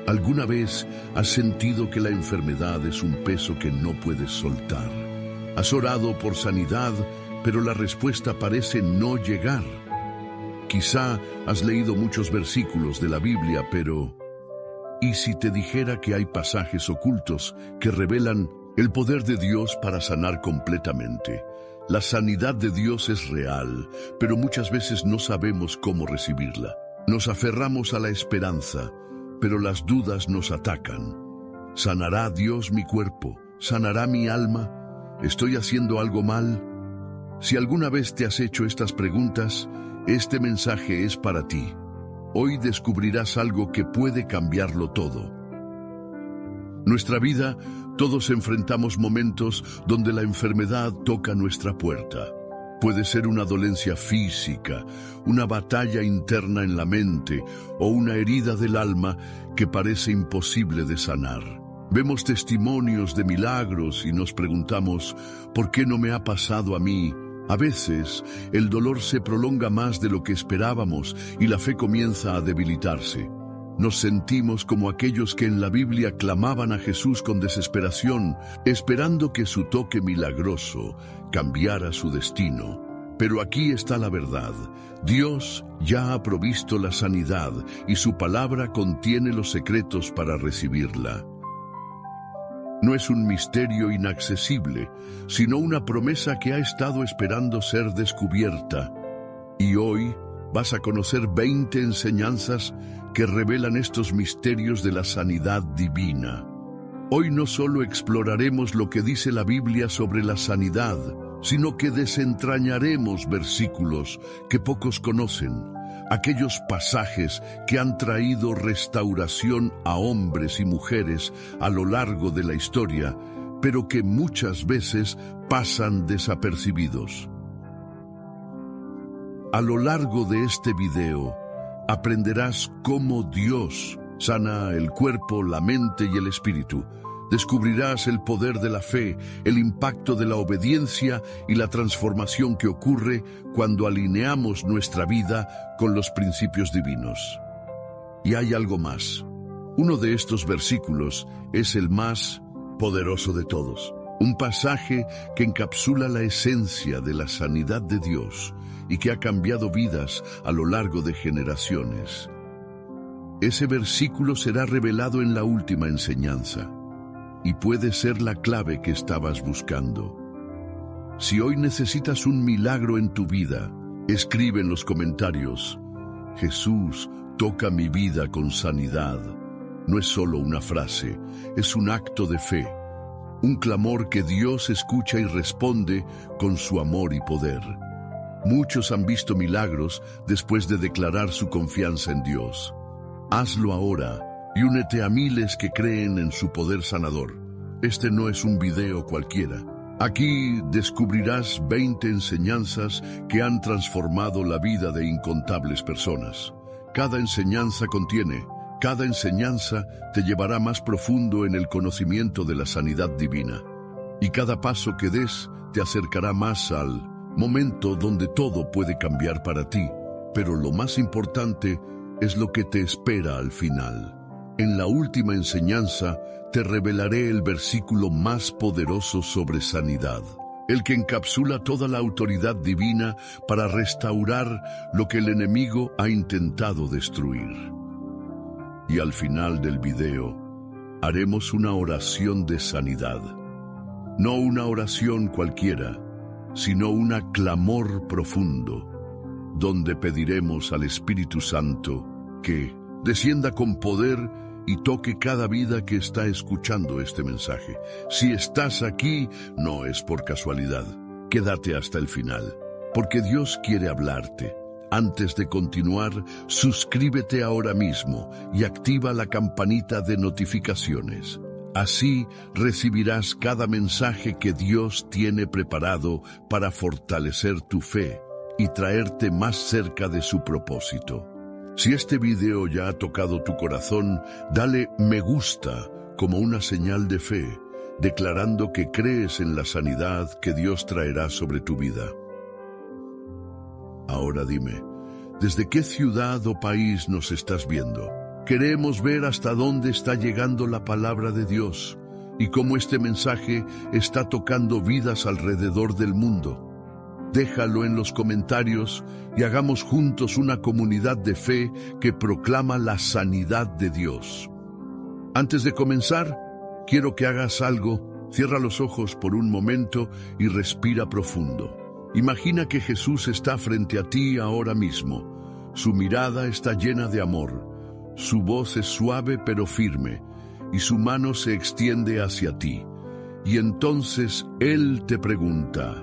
¿Alguna vez has sentido que la enfermedad es un peso que no puedes soltar? Has orado por sanidad, pero la respuesta parece no llegar. Quizá has leído muchos versículos de la Biblia, pero ¿y si te dijera que hay pasajes ocultos que revelan el poder de Dios para sanar completamente? La sanidad de Dios es real, pero muchas veces no sabemos cómo recibirla. Nos aferramos a la esperanza, pero las dudas nos atacan. ¿Sanará Dios mi cuerpo? ¿Sanará mi alma? ¿Estoy haciendo algo mal? Si alguna vez te has hecho estas preguntas, este mensaje es para ti. Hoy descubrirás algo que puede cambiarlo todo. Nuestra vida, todos enfrentamos momentos donde la enfermedad toca nuestra puerta. Puede ser una dolencia física, una batalla interna en la mente o una herida del alma que parece imposible de sanar. Vemos testimonios de milagros y nos preguntamos, ¿por qué no me ha pasado a mí? A veces, el dolor se prolonga más de lo que esperábamos y la fe comienza a debilitarse. Nos sentimos como aquellos que en la Biblia clamaban a Jesús con desesperación, esperando que su toque milagroso cambiara su destino. Pero aquí está la verdad. Dios ya ha provisto la sanidad y su palabra contiene los secretos para recibirla. No es un misterio inaccesible, sino una promesa que ha estado esperando ser descubierta. Y hoy vas a conocer 20 enseñanzas que revelan estos misterios de la sanidad divina. Hoy no solo exploraremos lo que dice la Biblia sobre la sanidad, sino que desentrañaremos versículos que pocos conocen, aquellos pasajes que han traído restauración a hombres y mujeres a lo largo de la historia, pero que muchas veces pasan desapercibidos. A lo largo de este video, aprenderás cómo Dios sana el cuerpo, la mente y el espíritu. Descubrirás el poder de la fe, el impacto de la obediencia y la transformación que ocurre cuando alineamos nuestra vida con los principios divinos. Y hay algo más. Uno de estos versículos es el más poderoso de todos. Un pasaje que encapsula la esencia de la sanidad de Dios y que ha cambiado vidas a lo largo de generaciones. Ese versículo será revelado en la última enseñanza y puede ser la clave que estabas buscando. Si hoy necesitas un milagro en tu vida, escribe en los comentarios: Jesús, toca mi vida con sanidad. No es solo una frase, es un acto de fe, un clamor que Dios escucha y responde con su amor y poder. Muchos han visto milagros después de declarar su confianza en Dios. Hazlo ahora y únete a miles que creen en su poder sanador. Este no es un video cualquiera. Aquí descubrirás 20 enseñanzas que han transformado la vida de incontables personas. Cada enseñanza te llevará más profundo en el conocimiento de la sanidad divina. Y cada paso que des te acercará más al momento donde todo puede cambiar para ti. Pero lo más importante es lo que te espera al final. En la última enseñanza te revelaré el versículo más poderoso sobre sanidad, el que encapsula toda la autoridad divina para restaurar lo que el enemigo ha intentado destruir. Y al final del video, haremos una oración de sanidad. No una oración cualquiera, sino un clamor profundo, donde pediremos al Espíritu Santo que descienda con poder y toque cada vida que está escuchando este mensaje. Si estás aquí, no es por casualidad. Quédate hasta el final, porque Dios quiere hablarte. Antes de continuar, suscríbete ahora mismo y activa la campanita de notificaciones. Así recibirás cada mensaje que Dios tiene preparado para fortalecer tu fe y traerte más cerca de su propósito. Si este video ya ha tocado tu corazón, dale me gusta como una señal de fe, declarando que crees en la sanidad que Dios traerá sobre tu vida. Ahora dime, ¿desde qué ciudad o país nos estás viendo? Queremos ver hasta dónde está llegando la palabra de Dios y cómo este mensaje está tocando vidas alrededor del mundo. Déjalo en los comentarios y hagamos juntos una comunidad de fe que proclama la sanidad de Dios. Antes de comenzar, quiero que hagas algo. Cierra los ojos por un momento y respira profundo. Imagina que Jesús está frente a ti ahora mismo. Su mirada está llena de amor. Su voz es suave pero firme, y su mano se extiende hacia ti. Y entonces Él te pregunta,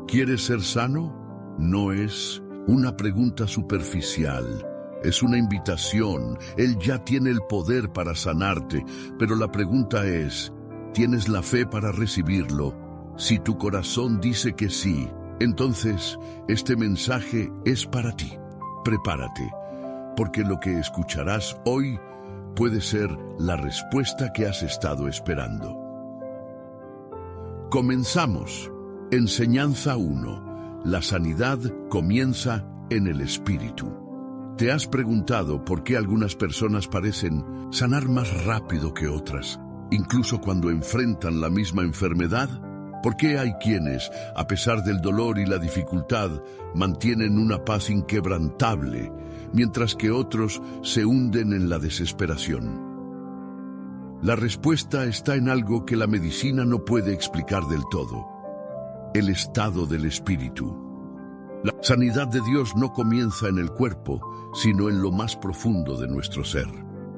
¿quieres ser sano? No es una pregunta superficial, es una invitación. Él ya tiene el poder para sanarte, pero la pregunta es, ¿tienes la fe para recibirlo? Si tu corazón dice que sí, entonces este mensaje es para ti. Prepárate, porque lo que escucharás hoy puede ser la respuesta que has estado esperando. Comenzamos. Enseñanza 1. La sanidad comienza en el espíritu. ¿Te has preguntado por qué algunas personas parecen sanar más rápido que otras, incluso cuando enfrentan la misma enfermedad? ¿Por qué hay quienes, a pesar del dolor y la dificultad, mantienen una paz inquebrantable, mientras que otros se hunden en la desesperación? La respuesta está en algo que la medicina no puede explicar del todo: el estado del espíritu. La sanidad de Dios no comienza en el cuerpo, sino en lo más profundo de nuestro ser.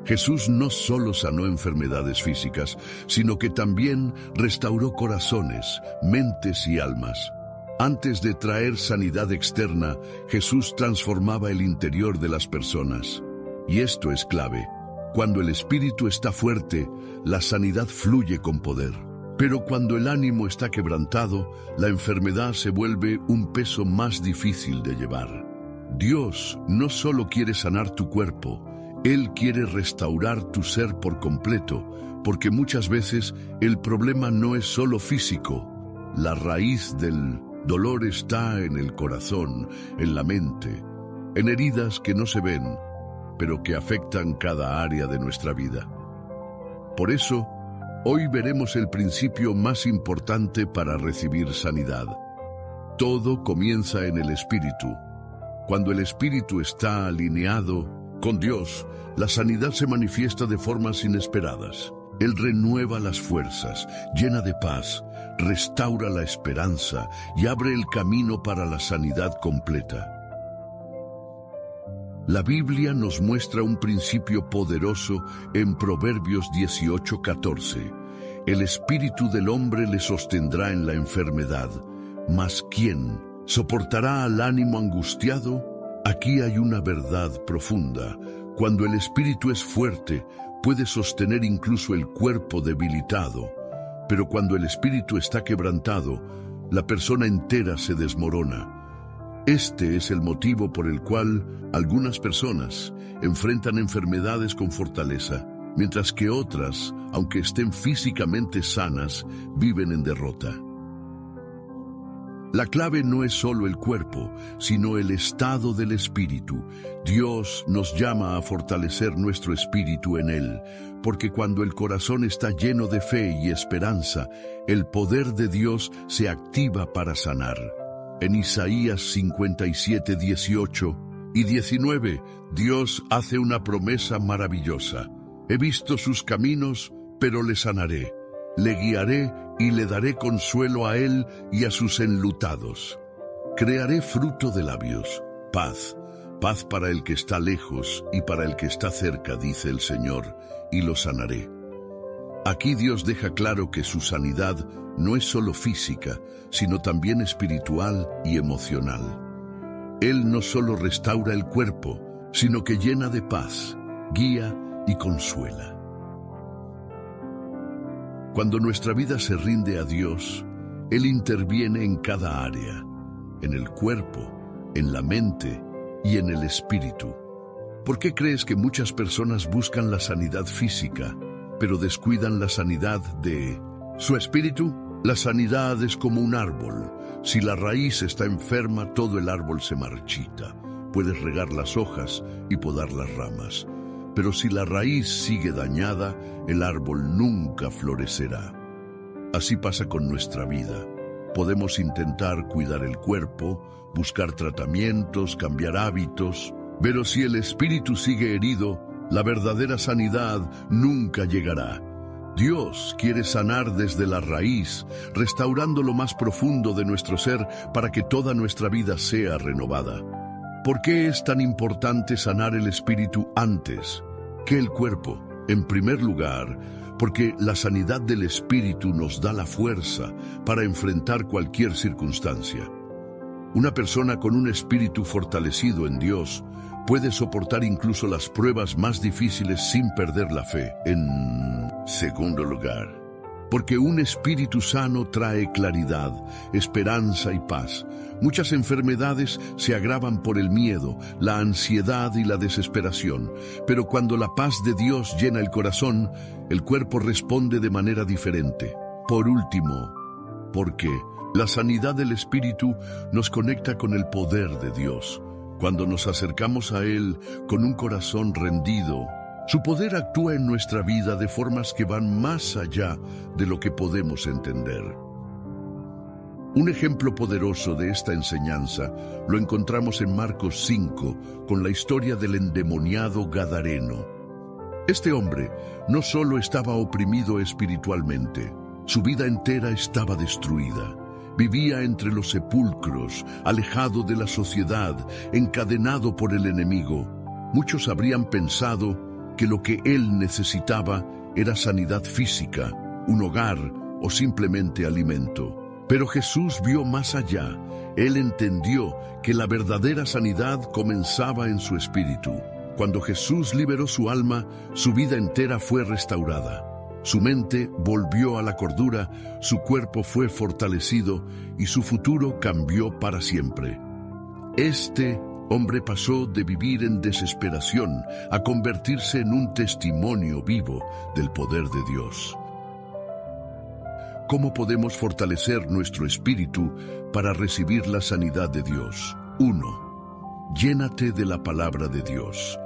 Jesús no solo sanó enfermedades físicas, sino que también restauró corazones, mentes y almas. Antes de traer sanidad externa, Jesús transformaba el interior de las personas. Y esto es clave. Cuando el espíritu está fuerte, la sanidad fluye con poder. Pero cuando el ánimo está quebrantado, la enfermedad se vuelve un peso más difícil de llevar. Dios no solo quiere sanar tu cuerpo, Él quiere restaurar tu ser por completo, porque muchas veces el problema no es solo físico. La raíz del dolor está en el corazón, en la mente, en heridas que no se ven, pero que afectan cada área de nuestra vida. Por eso, hoy veremos el principio más importante para recibir sanidad. Todo comienza en el espíritu. Cuando el espíritu está alineado con Dios, la sanidad se manifiesta de formas inesperadas. Él renueva las fuerzas, llena de paz, restaura la esperanza y abre el camino para la sanidad completa. La Biblia nos muestra un principio poderoso en Proverbios 18:14. El espíritu del hombre le sostendrá en la enfermedad, mas ¿quién soportará al ánimo angustiado? Aquí hay una verdad profunda. Cuando el espíritu es fuerte, puede sostener incluso el cuerpo debilitado. Pero cuando el espíritu está quebrantado, la persona entera se desmorona. Este es el motivo por el cual algunas personas enfrentan enfermedades con fortaleza, mientras que otras, aunque estén físicamente sanas, viven en derrota. La clave no es solo el cuerpo, sino el estado del espíritu. Dios nos llama a fortalecer nuestro espíritu en Él, porque cuando el corazón está lleno de fe y esperanza, el poder de Dios se activa para sanar. En Isaías 57:18 y 19, Dios hace una promesa maravillosa. He visto sus caminos, pero le sanaré. Le guiaré y le daré consuelo a él y a sus enlutados. Crearé fruto de labios, paz, paz para el que está lejos y para el que está cerca, dice el Señor, y lo sanaré. Aquí Dios deja claro que su sanidad no es solo física, sino también espiritual y emocional. Él no solo restaura el cuerpo, sino que llena de paz, guía y consuela. Cuando nuestra vida se rinde a Dios, Él interviene en cada área, en el cuerpo, en la mente y en el espíritu. ¿Por qué crees que muchas personas buscan la sanidad física, pero descuidan la sanidad de su espíritu? La sanidad es como un árbol. Si la raíz está enferma, todo el árbol se marchita. Puedes regar las hojas y podar las ramas, pero si la raíz sigue dañada, el árbol nunca florecerá. Así pasa con nuestra vida. Podemos intentar cuidar el cuerpo, buscar tratamientos, cambiar hábitos, pero si el espíritu sigue herido, la verdadera sanidad nunca llegará. Dios quiere sanar desde la raíz, restaurando lo más profundo de nuestro ser para que toda nuestra vida sea renovada. ¿Por qué es tan importante sanar el espíritu antes que el cuerpo? En primer lugar, porque la sanidad del espíritu nos da la fuerza para enfrentar cualquier circunstancia. Una persona con un espíritu fortalecido en Dios puede soportar incluso las pruebas más difíciles sin perder la fe. En segundo lugar, porque un espíritu sano trae claridad, esperanza y paz. Muchas enfermedades se agravan por el miedo, la ansiedad y la desesperación, pero cuando la paz de Dios llena el corazón, el cuerpo responde de manera diferente. Por último, porque la sanidad del espíritu nos conecta con el poder de Dios. Cuando nos acercamos a Él con un corazón rendido, su poder actúa en nuestra vida de formas que van más allá de lo que podemos entender. Un ejemplo poderoso de esta enseñanza lo encontramos en Marcos 5, con la historia del endemoniado Gadareno. Este hombre no solo estaba oprimido espiritualmente, su vida entera estaba destruida. Vivía entre los sepulcros, alejado de la sociedad, encadenado por el enemigo. Muchos habrían pensado que lo que él necesitaba era sanidad física, un hogar o simplemente alimento. Pero Jesús vio más allá. Él entendió que la verdadera sanidad comenzaba en su espíritu. Cuando Jesús liberó su alma, su vida entera fue restaurada. Su mente volvió a la cordura, su cuerpo fue fortalecido y su futuro cambió para siempre. Este hombre pasó de vivir en desesperación a convertirse en un testimonio vivo del poder de Dios. ¿Cómo podemos fortalecer nuestro espíritu para recibir la sanidad de Dios? 1. Llénate de la palabra de Dios.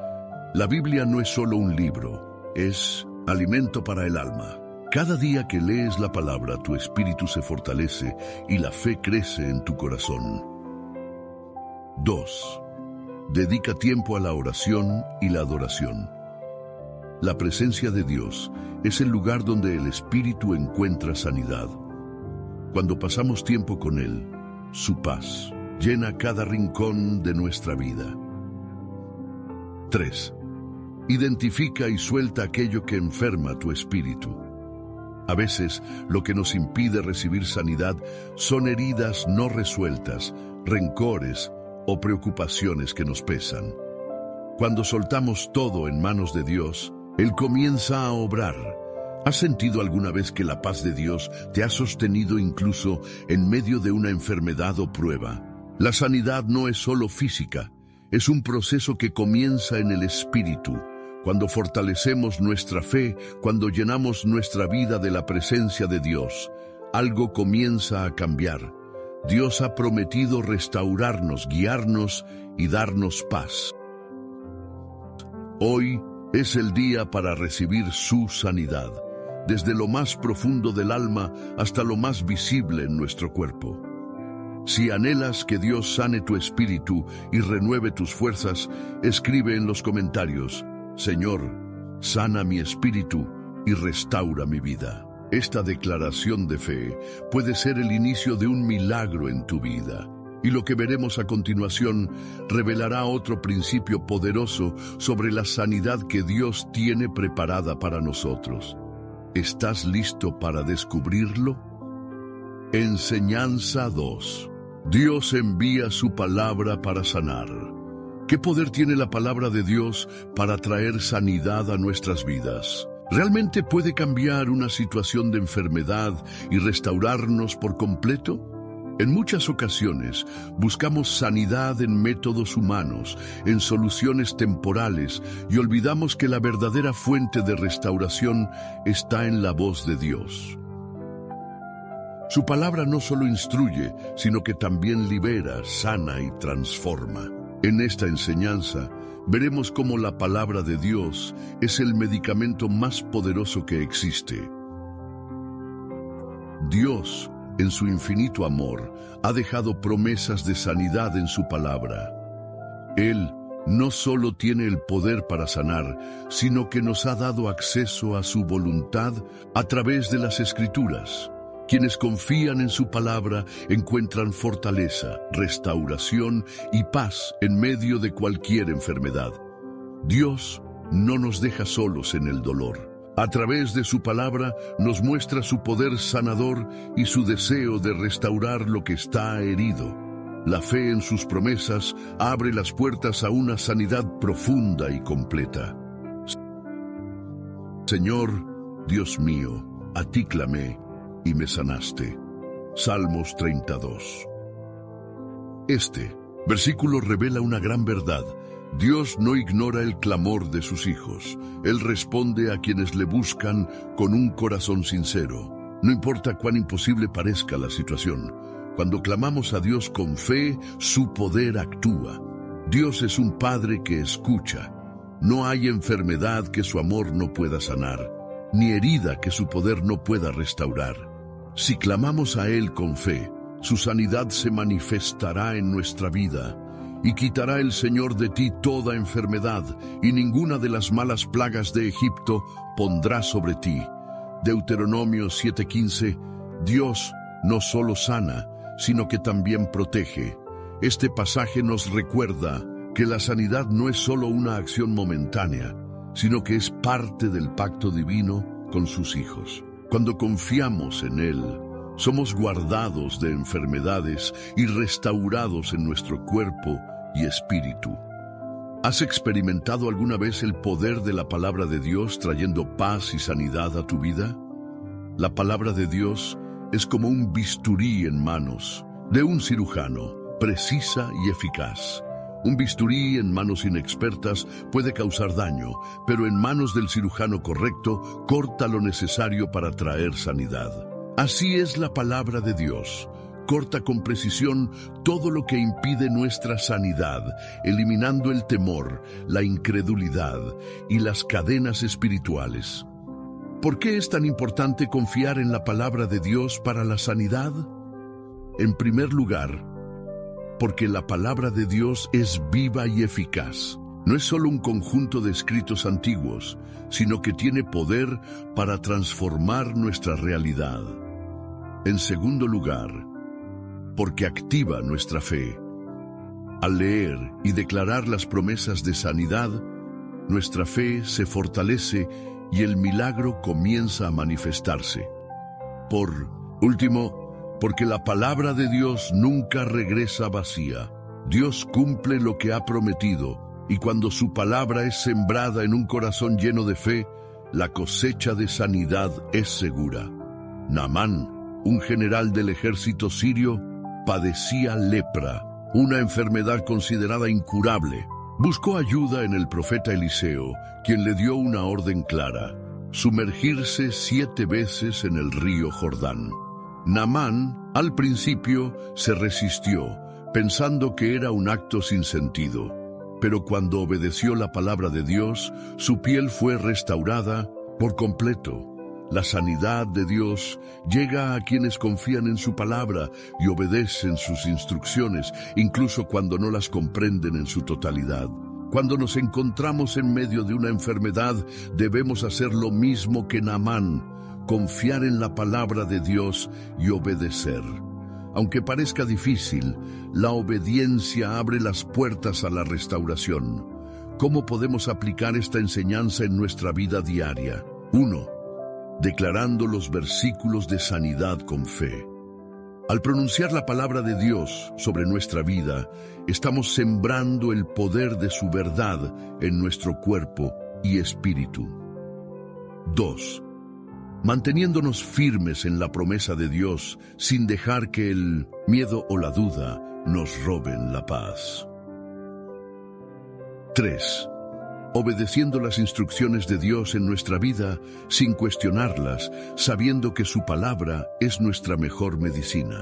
La Biblia no es solo un libro, es alimento para el alma. Cada día que lees la palabra, tu espíritu se fortalece y la fe crece en tu corazón. 2. Dedica tiempo a la oración y la adoración. La presencia de Dios es el lugar donde el espíritu encuentra sanidad. Cuando pasamos tiempo con Él, su paz llena cada rincón de nuestra vida. 3. Identifica y suelta aquello que enferma tu espíritu. A veces, lo que nos impide recibir sanidad son heridas no resueltas, rencores o preocupaciones que nos pesan. Cuando soltamos todo en manos de Dios, Él comienza a obrar. ¿Has sentido alguna vez que la paz de Dios te ha sostenido incluso en medio de una enfermedad o prueba? La sanidad no es solo física, es un proceso que comienza en el espíritu. Cuando fortalecemos nuestra fe, cuando llenamos nuestra vida de la presencia de Dios, algo comienza a cambiar. Dios ha prometido restaurarnos, guiarnos y darnos paz. Hoy es el día para recibir su sanidad, desde lo más profundo del alma hasta lo más visible en nuestro cuerpo. Si anhelas que Dios sane tu espíritu y renueve tus fuerzas, escribe en los comentarios: Señor, sana mi espíritu y restaura mi vida. Esta declaración de fe puede ser el inicio de un milagro en tu vida. Y lo que veremos a continuación revelará otro principio poderoso sobre la sanidad que Dios tiene preparada para nosotros. ¿Estás listo para descubrirlo? Enseñanza 2. Dios envía su palabra para sanar. ¿Qué poder tiene la palabra de Dios para traer sanidad a nuestras vidas? ¿Realmente puede cambiar una situación de enfermedad y restaurarnos por completo? En muchas ocasiones buscamos sanidad en métodos humanos, en soluciones temporales, y olvidamos que la verdadera fuente de restauración está en la voz de Dios. Su palabra no solo instruye, sino que también libera, sana y transforma. En esta enseñanza veremos cómo la palabra de Dios es el medicamento más poderoso que existe. Dios, en su infinito amor, ha dejado promesas de sanidad en su palabra. Él no solo tiene el poder para sanar, sino que nos ha dado acceso a su voluntad a través de las Escrituras. Quienes confían en su palabra encuentran fortaleza, restauración y paz en medio de cualquier enfermedad. Dios no nos deja solos en el dolor. A través de su palabra nos muestra su poder sanador y su deseo de restaurar lo que está herido. La fe en sus promesas abre las puertas a una sanidad profunda y completa. Señor, Dios mío, a ti clamé y me sanaste. Salmos 32. Este versículo revela una gran verdad. Dios no ignora el clamor de sus hijos. Él responde a quienes le buscan con un corazón sincero. No importa cuán imposible parezca la situación. Cuando clamamos a Dios con fe, su poder actúa. Dios es un Padre que escucha. No hay enfermedad que su amor no pueda sanar, ni herida que su poder no pueda restaurar. Si clamamos a Él con fe, su sanidad se manifestará en nuestra vida, y quitará el Señor de ti toda enfermedad, y ninguna de las malas plagas de Egipto pondrá sobre ti. Deuteronomio 7:15. Dios no solo sana, sino que también protege. Este pasaje nos recuerda que la sanidad no es solo una acción momentánea, sino que es parte del pacto divino con sus hijos. Cuando confiamos en Él, somos guardados de enfermedades y restaurados en nuestro cuerpo y espíritu. ¿Has experimentado alguna vez el poder de la palabra de Dios trayendo paz y sanidad a tu vida? La palabra de Dios es como un bisturí en manos de un cirujano, precisa y eficaz. Un bisturí en manos inexpertas puede causar daño, pero en manos del cirujano correcto corta lo necesario para traer sanidad. Así es la palabra de Dios. Corta con precisión todo lo que impide nuestra sanidad, eliminando el temor, la incredulidad y las cadenas espirituales. ¿Por qué es tan importante confiar en la palabra de Dios para la sanidad? En primer lugar, porque la palabra de Dios es viva y eficaz. No es solo un conjunto de escritos antiguos, sino que tiene poder para transformar nuestra realidad. En segundo lugar, porque activa nuestra fe. Al leer y declarar las promesas de sanidad, nuestra fe se fortalece y el milagro comienza a manifestarse. Por último, porque la palabra de Dios nunca regresa vacía. Dios cumple lo que ha prometido, y cuando su palabra es sembrada en un corazón lleno de fe, la cosecha de sanidad es segura. Naamán, un general del ejército sirio, padecía lepra, una enfermedad considerada incurable. Buscó ayuda en el profeta Eliseo, quien le dio una orden clara: sumergirse 7 veces en el río Jordán. Naamán, al principio, se resistió, pensando que era un acto sin sentido. Pero cuando obedeció la palabra de Dios, su piel fue restaurada por completo. La sanidad de Dios llega a quienes confían en su palabra y obedecen sus instrucciones, incluso cuando no las comprenden en su totalidad. Cuando nos encontramos en medio de una enfermedad, debemos hacer lo mismo que Naamán: confiar en la palabra de Dios y obedecer. Aunque parezca difícil, la obediencia abre las puertas a la restauración. ¿Cómo podemos aplicar esta enseñanza en nuestra vida diaria? 1. Declarando los versículos de sanidad con fe. Al pronunciar la palabra de Dios sobre nuestra vida, estamos sembrando el poder de su verdad en nuestro cuerpo y espíritu. 2. Manteniéndonos firmes en la promesa de Dios, sin dejar que el miedo o la duda nos roben la paz. 3. Obedeciendo las instrucciones de Dios en nuestra vida, sin cuestionarlas, sabiendo que su palabra es nuestra mejor medicina.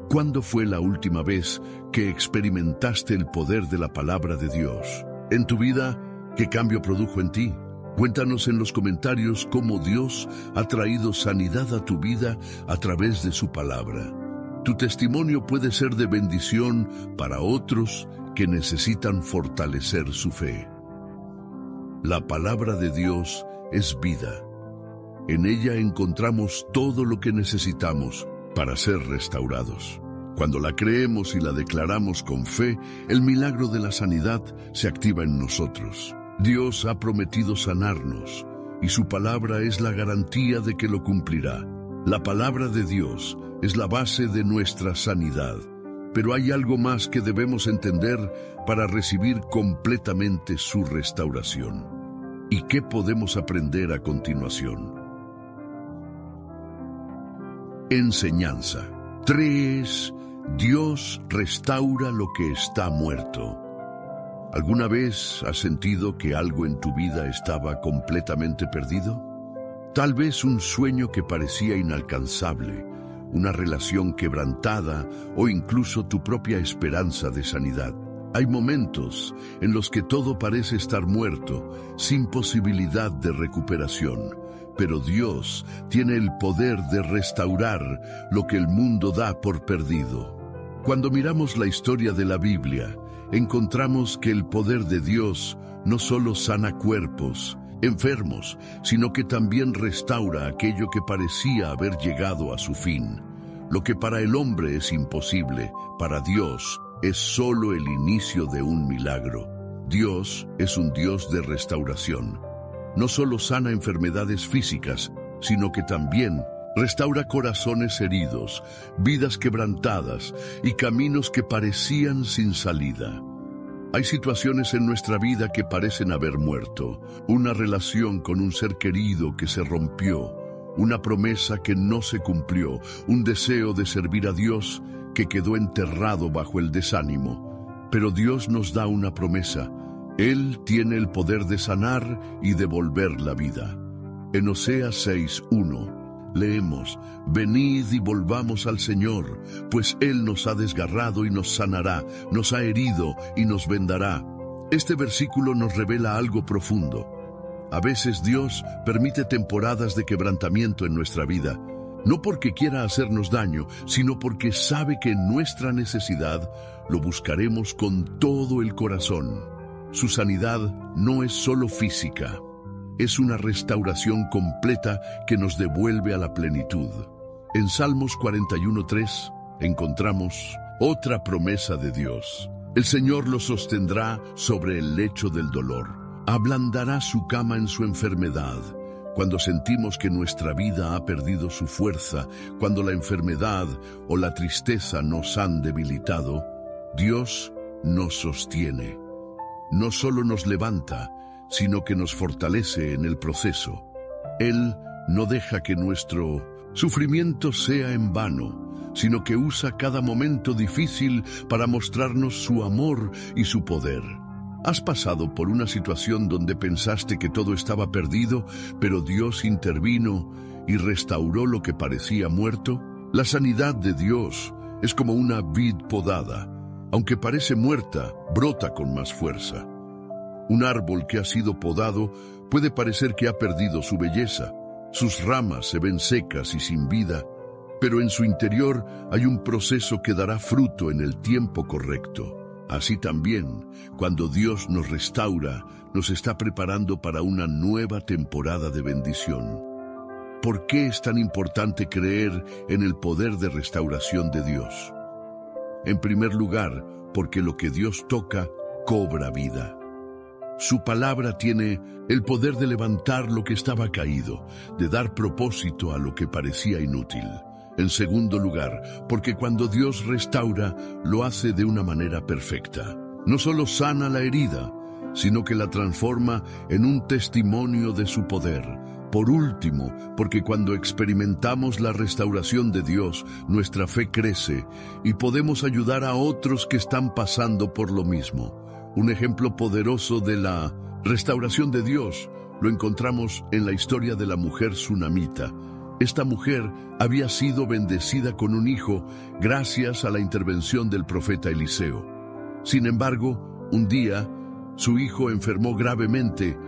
¿Cuándo fue la última vez que experimentaste el poder de la palabra de Dios? En tu vida, ¿qué cambio produjo en ti? Cuéntanos en los comentarios cómo Dios ha traído sanidad a tu vida a través de su palabra. Tu testimonio puede ser de bendición para otros que necesitan fortalecer su fe. La palabra de Dios es vida. En ella encontramos todo lo que necesitamos para ser restaurados. Cuando la creemos y la declaramos con fe, el milagro de la sanidad se activa en nosotros. Dios ha prometido sanarnos, y su palabra es la garantía de que lo cumplirá. La palabra de Dios es la base de nuestra sanidad, pero hay algo más que debemos entender para recibir completamente su restauración. ¿Y qué podemos aprender a continuación? Enseñanza. 3. Dios restaura lo que está muerto. ¿Alguna vez has sentido que algo en tu vida estaba completamente perdido? Tal vez un sueño que parecía inalcanzable, una relación quebrantada o incluso tu propia esperanza de sanidad. Hay momentos en los que todo parece estar muerto, sin posibilidad de recuperación, pero Dios tiene el poder de restaurar lo que el mundo da por perdido. Cuando miramos la historia de la Biblia, encontramos que el poder de Dios no solo sana cuerpos enfermos, sino que también restaura aquello que parecía haber llegado a su fin. Lo que para el hombre es imposible, para Dios es solo el inicio de un milagro. Dios es un Dios de restauración. No solo sana enfermedades físicas, sino que también restaura corazones heridos, vidas quebrantadas y caminos que parecían sin salida. Hay situaciones en nuestra vida que parecen haber muerto, una relación con un ser querido que se rompió, una promesa que no se cumplió, un deseo de servir a Dios que quedó enterrado bajo el desánimo. Pero Dios nos da una promesa. Él tiene el poder de sanar y devolver la vida. En Oseas 6:1 leemos: «Venid y volvamos al Señor, pues Él nos ha desgarrado y nos sanará, nos ha herido y nos vendará». Este versículo nos revela algo profundo. A veces Dios permite temporadas de quebrantamiento en nuestra vida, no porque quiera hacernos daño, sino porque sabe que en nuestra necesidad lo buscaremos con todo el corazón. Su sanidad no es solo física, es una restauración completa que nos devuelve a la plenitud. En Salmos 41:3 encontramos otra promesa de Dios. El Señor lo sostendrá sobre el lecho del dolor. Ablandará su cama en su enfermedad. Cuando sentimos que nuestra vida ha perdido su fuerza, cuando la enfermedad o la tristeza nos han debilitado, Dios nos sostiene. No solo nos levanta, sino que nos fortalece en el proceso. Él no deja que nuestro sufrimiento sea en vano, sino que usa cada momento difícil para mostrarnos su amor y su poder. ¿Has pasado por una situación donde pensaste que todo estaba perdido, pero Dios intervino y restauró lo que parecía muerto? La sanidad de Dios es como una vid podada. Aunque parece muerta, brota con más fuerza. Un árbol que ha sido podado puede parecer que ha perdido su belleza. Sus ramas se ven secas y sin vida, pero en su interior hay un proceso que dará fruto en el tiempo correcto. Así también, cuando Dios nos restaura, nos está preparando para una nueva temporada de bendición. ¿Por qué es tan importante creer en el poder de restauración de Dios? En primer lugar, porque lo que Dios toca cobra vida. Su palabra tiene el poder de levantar lo que estaba caído, de dar propósito a lo que parecía inútil. En segundo lugar, porque cuando Dios restaura, lo hace de una manera perfecta. No solo sana la herida, sino que la transforma en un testimonio de su poder. Por último, porque cuando experimentamos la restauración de Dios, nuestra fe crece y podemos ayudar a otros que están pasando por lo mismo. Un ejemplo poderoso de la restauración de Dios lo encontramos en la historia de la mujer sunamita. Esta mujer había sido bendecida con un hijo gracias a la intervención del profeta Eliseo. Sin embargo, un día, Su hijo enfermó gravemente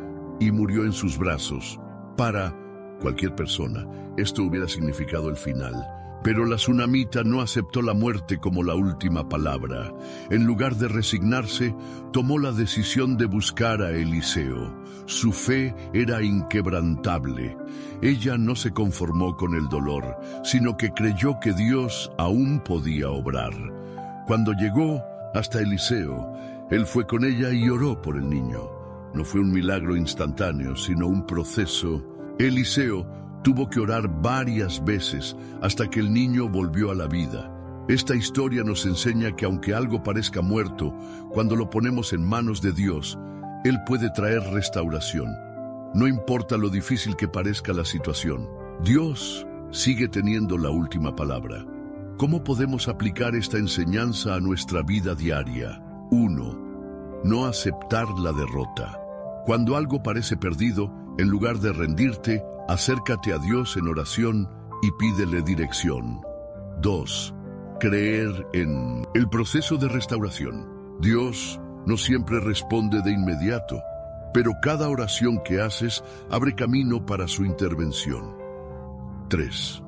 y murió en sus brazos. Para cualquier persona, esto hubiera significado el final. Pero la tsunamita no aceptó la muerte como la última palabra. En lugar de resignarse, tomó la decisión de buscar a Eliseo. Su fe era inquebrantable. Ella no se conformó con el dolor, sino que creyó que Dios aún podía obrar. Cuando llegó hasta Eliseo, él fue con ella y oró por el niño. No fue un milagro instantáneo, sino un proceso. Eliseo tuvo que orar varias veces hasta que el niño volvió a la vida. Esta historia nos enseña que aunque algo parezca muerto, cuando lo ponemos en manos de Dios, Él puede traer restauración. No importa lo difícil que parezca la situación, Dios sigue teniendo la última palabra. ¿Cómo podemos aplicar esta enseñanza a nuestra vida diaria? 1. No aceptar la derrota. Cuando algo parece perdido, en lugar de rendirte, acércate a Dios en oración y pídele dirección. 2. Creer en el proceso de restauración. Dios no siempre responde de inmediato, pero cada oración que haces abre camino para su intervención. 3.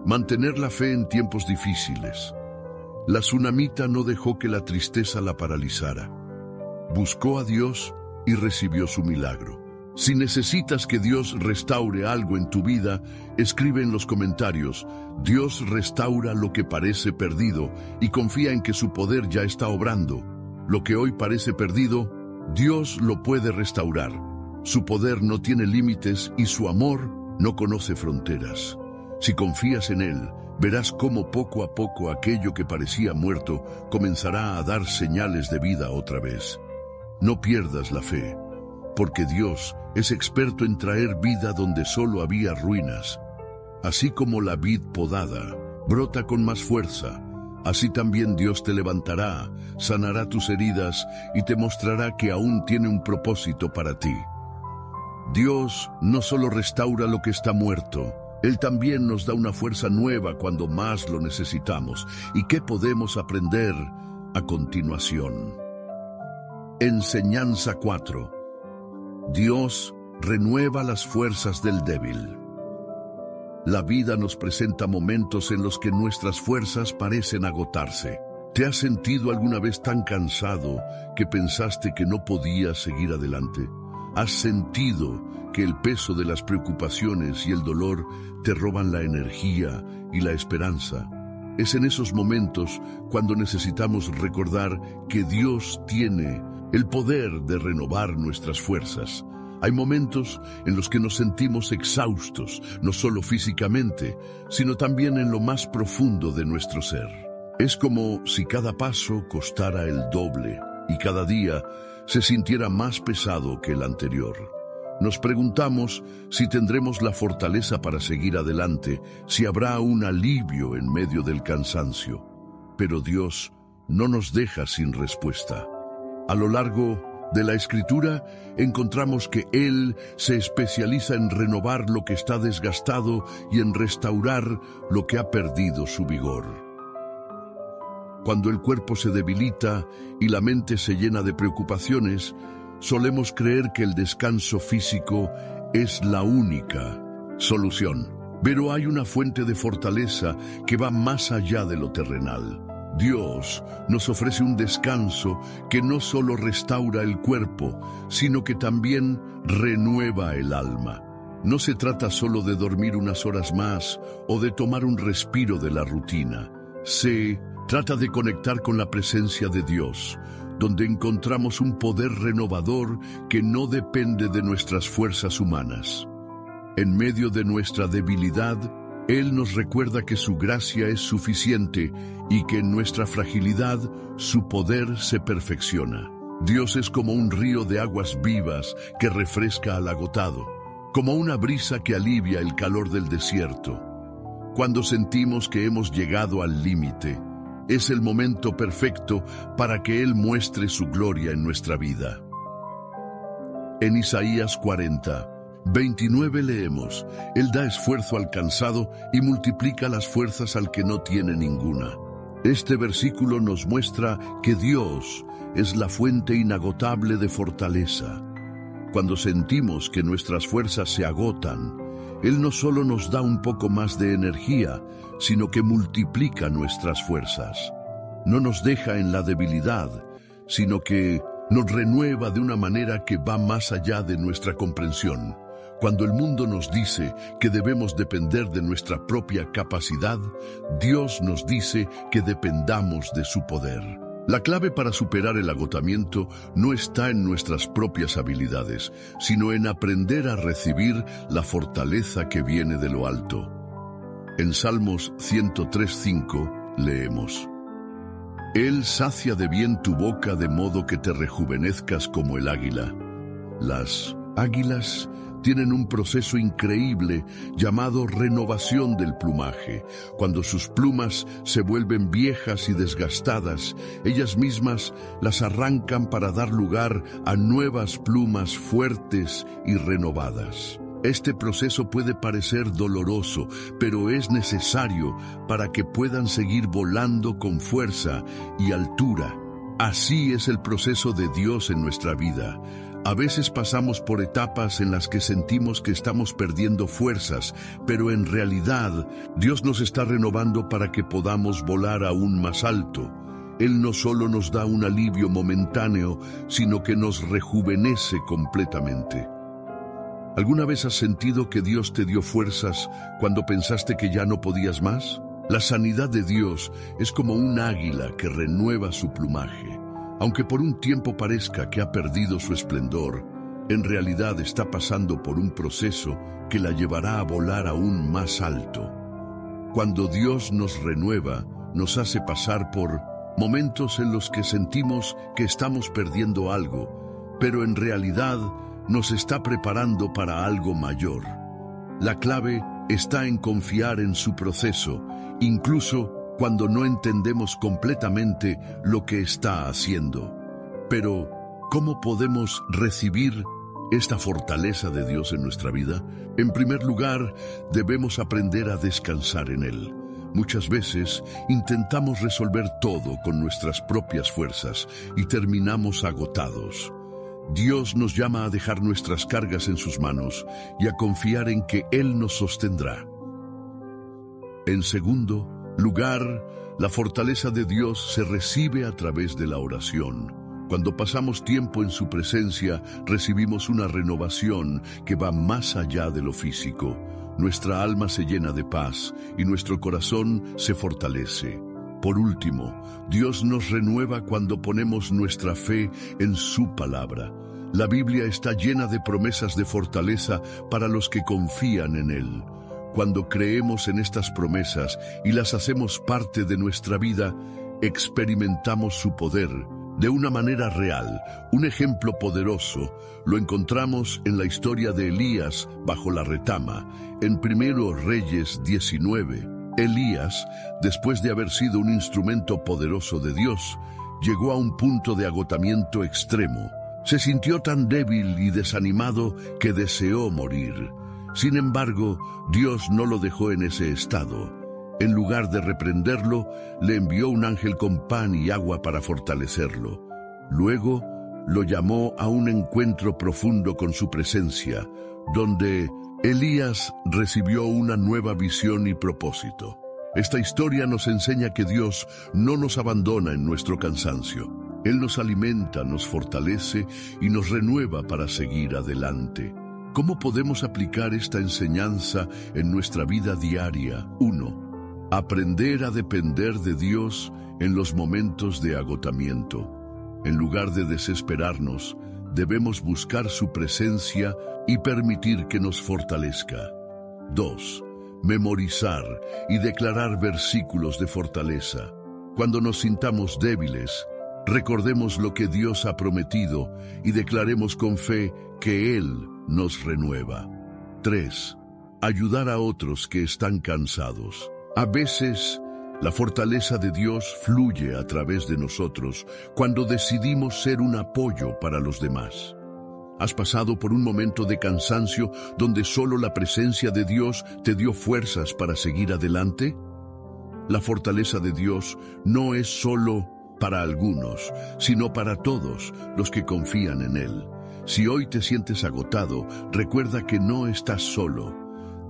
Mantener la fe en tiempos difíciles. La tsunamita no dejó que la tristeza la paralizara. Buscó a Dios y recibió su milagro. Si necesitas que Dios restaure algo en tu vida, escribe en los comentarios: Dios restaura lo que parece perdido, y confía en que su poder ya está obrando. Lo que hoy parece perdido, Dios lo puede restaurar. Su poder no tiene límites y su amor no conoce fronteras. Si confías en Él, verás cómo poco a poco aquello que parecía muerto comenzará a dar señales de vida otra vez. No pierdas la fe, porque Dios es experto en traer vida donde solo había ruinas. Así como la vid podada brota con más fuerza, así también Dios te levantará, sanará tus heridas y te mostrará que aún tiene un propósito para ti. Dios no solo restaura lo que está muerto, Él también nos da una fuerza nueva cuando más lo necesitamos. ¿Y qué podemos aprender a continuación? Enseñanza 4. Dios renueva las fuerzas del débil. La vida nos presenta momentos en los que nuestras fuerzas parecen agotarse. ¿Te has sentido alguna vez tan cansado que pensaste que no podías seguir adelante? ¿Has sentido que el peso de las preocupaciones y el dolor te roban la energía y la esperanza? Es en esos momentos cuando necesitamos recordar que Dios tiene el poder de renovar nuestras fuerzas. Hay momentos en los que nos sentimos exhaustos, no solo físicamente, sino también en lo más profundo de nuestro ser. Es como si cada paso costara el doble y cada día se sintiera más pesado que el anterior. Nos preguntamos si tendremos la fortaleza para seguir adelante, si habrá un alivio en medio del cansancio. Pero Dios no nos deja sin respuesta. A lo largo de la Escritura encontramos que Él se especializa en renovar lo que está desgastado y en restaurar lo que ha perdido su vigor. Cuando el cuerpo se debilita y la mente se llena de preocupaciones, solemos creer que el descanso físico es la única solución. Pero hay una fuente de fortaleza que va más allá de lo terrenal. Dios nos ofrece un descanso que no solo restaura el cuerpo, sino que también renueva el alma. No se trata solo de dormir unas horas más o de tomar un respiro de la rutina. Se trata de conectar con la presencia de Dios, donde encontramos un poder renovador que no depende de nuestras fuerzas humanas. En medio de nuestra debilidad, Él nos recuerda que su gracia es suficiente y que en nuestra fragilidad su poder se perfecciona. Dios es como un río de aguas vivas que refresca al agotado, como una brisa que alivia el calor del desierto. Cuando sentimos que hemos llegado al límite, es el momento perfecto para que Él muestre su gloria en nuestra vida. En Isaías 40:29 leemos: Él da esfuerzo al cansado y multiplica las fuerzas al que no tiene ninguna. Este versículo nos muestra que Dios es la fuente inagotable de fortaleza. Cuando sentimos que nuestras fuerzas se agotan, Él no solo nos da un poco más de energía, sino que multiplica nuestras fuerzas. No nos deja en la debilidad, sino que nos renueva de una manera que va más allá de nuestra comprensión. Cuando el mundo nos dice que debemos depender de nuestra propia capacidad, Dios nos dice que dependamos de su poder. La clave para superar el agotamiento no está en nuestras propias habilidades, sino en aprender a recibir la fortaleza que viene de lo alto. En Salmos 103:5 leemos: Él sacia de bien tu boca de modo que te rejuvenezcas como el águila. Las águilas tienen un proceso increíble llamado renovación del plumaje. Cuando sus plumas se vuelven viejas y desgastadas, ellas mismas las arrancan para dar lugar a nuevas plumas fuertes y renovadas. Este proceso puede parecer doloroso, pero es necesario para que puedan seguir volando con fuerza y altura. Así es el proceso de Dios en nuestra vida. A veces pasamos por etapas en las que sentimos que estamos perdiendo fuerzas, pero en realidad Dios nos está renovando para que podamos volar aún más alto. Él no solo nos da un alivio momentáneo, sino que nos rejuvenece completamente. ¿Alguna vez has sentido que Dios te dio fuerzas cuando pensaste que ya no podías más? La sanidad de Dios es como un águila que renueva su plumaje. Aunque por un tiempo parezca que ha perdido su esplendor, en realidad está pasando por un proceso que la llevará a volar aún más alto. Cuando Dios nos renueva, nos hace pasar por momentos en los que sentimos que estamos perdiendo algo, pero en realidad nos está preparando para algo mayor. La clave está en confiar en su proceso, incluso cuando no entendemos completamente lo que está haciendo. Pero, ¿cómo podemos recibir esta fortaleza de Dios en nuestra vida? En primer lugar, debemos aprender a descansar en Él. Muchas veces intentamos resolver todo con nuestras propias fuerzas y terminamos agotados. Dios nos llama a dejar nuestras cargas en sus manos y a confiar en que Él nos sostendrá. En segundo lugar, la fortaleza de Dios se recibe a través de la oración. Cuando pasamos tiempo en su presencia, recibimos una renovación que va más allá de lo físico. Nuestra alma se llena de paz y nuestro corazón se fortalece. Por último, Dios nos renueva cuando ponemos nuestra fe en su palabra. La Biblia está llena de promesas de fortaleza para los que confían en Él. Cuando creemos en estas promesas y las hacemos parte de nuestra vida, experimentamos su poder de una manera real. Un ejemplo poderoso lo encontramos en la historia de Elías bajo la retama, en 1 Reyes 19. Elías, después de haber sido un instrumento poderoso de Dios, llegó a un punto de agotamiento extremo. Se sintió tan débil y desanimado que deseó morir. Sin embargo, Dios no lo dejó en ese estado. En lugar de reprenderlo, le envió un ángel con pan y agua para fortalecerlo. Luego, lo llamó a un encuentro profundo con su presencia, donde Elías recibió una nueva visión y propósito. Esta historia nos enseña que Dios no nos abandona en nuestro cansancio. Él nos alimenta, nos fortalece y nos renueva para seguir adelante. ¿Cómo podemos aplicar esta enseñanza en nuestra vida diaria? 1. Aprender a depender de Dios en los momentos de agotamiento. En lugar de desesperarnos, debemos buscar su presencia y permitir que nos fortalezca. 2. Memorizar y declarar versículos de fortaleza. Cuando nos sintamos débiles, recordemos lo que Dios ha prometido y declaremos con fe que Él nos renueva. 3. Ayudar a otros que están cansados. A veces, la fortaleza de Dios fluye a través de nosotros cuando decidimos ser un apoyo para los demás. ¿Has pasado por un momento de cansancio donde solo la presencia de Dios te dio fuerzas para seguir adelante? La fortaleza de Dios no es solo para algunos, sino para todos los que confían en Él. Si hoy te sientes agotado, recuerda que no estás solo.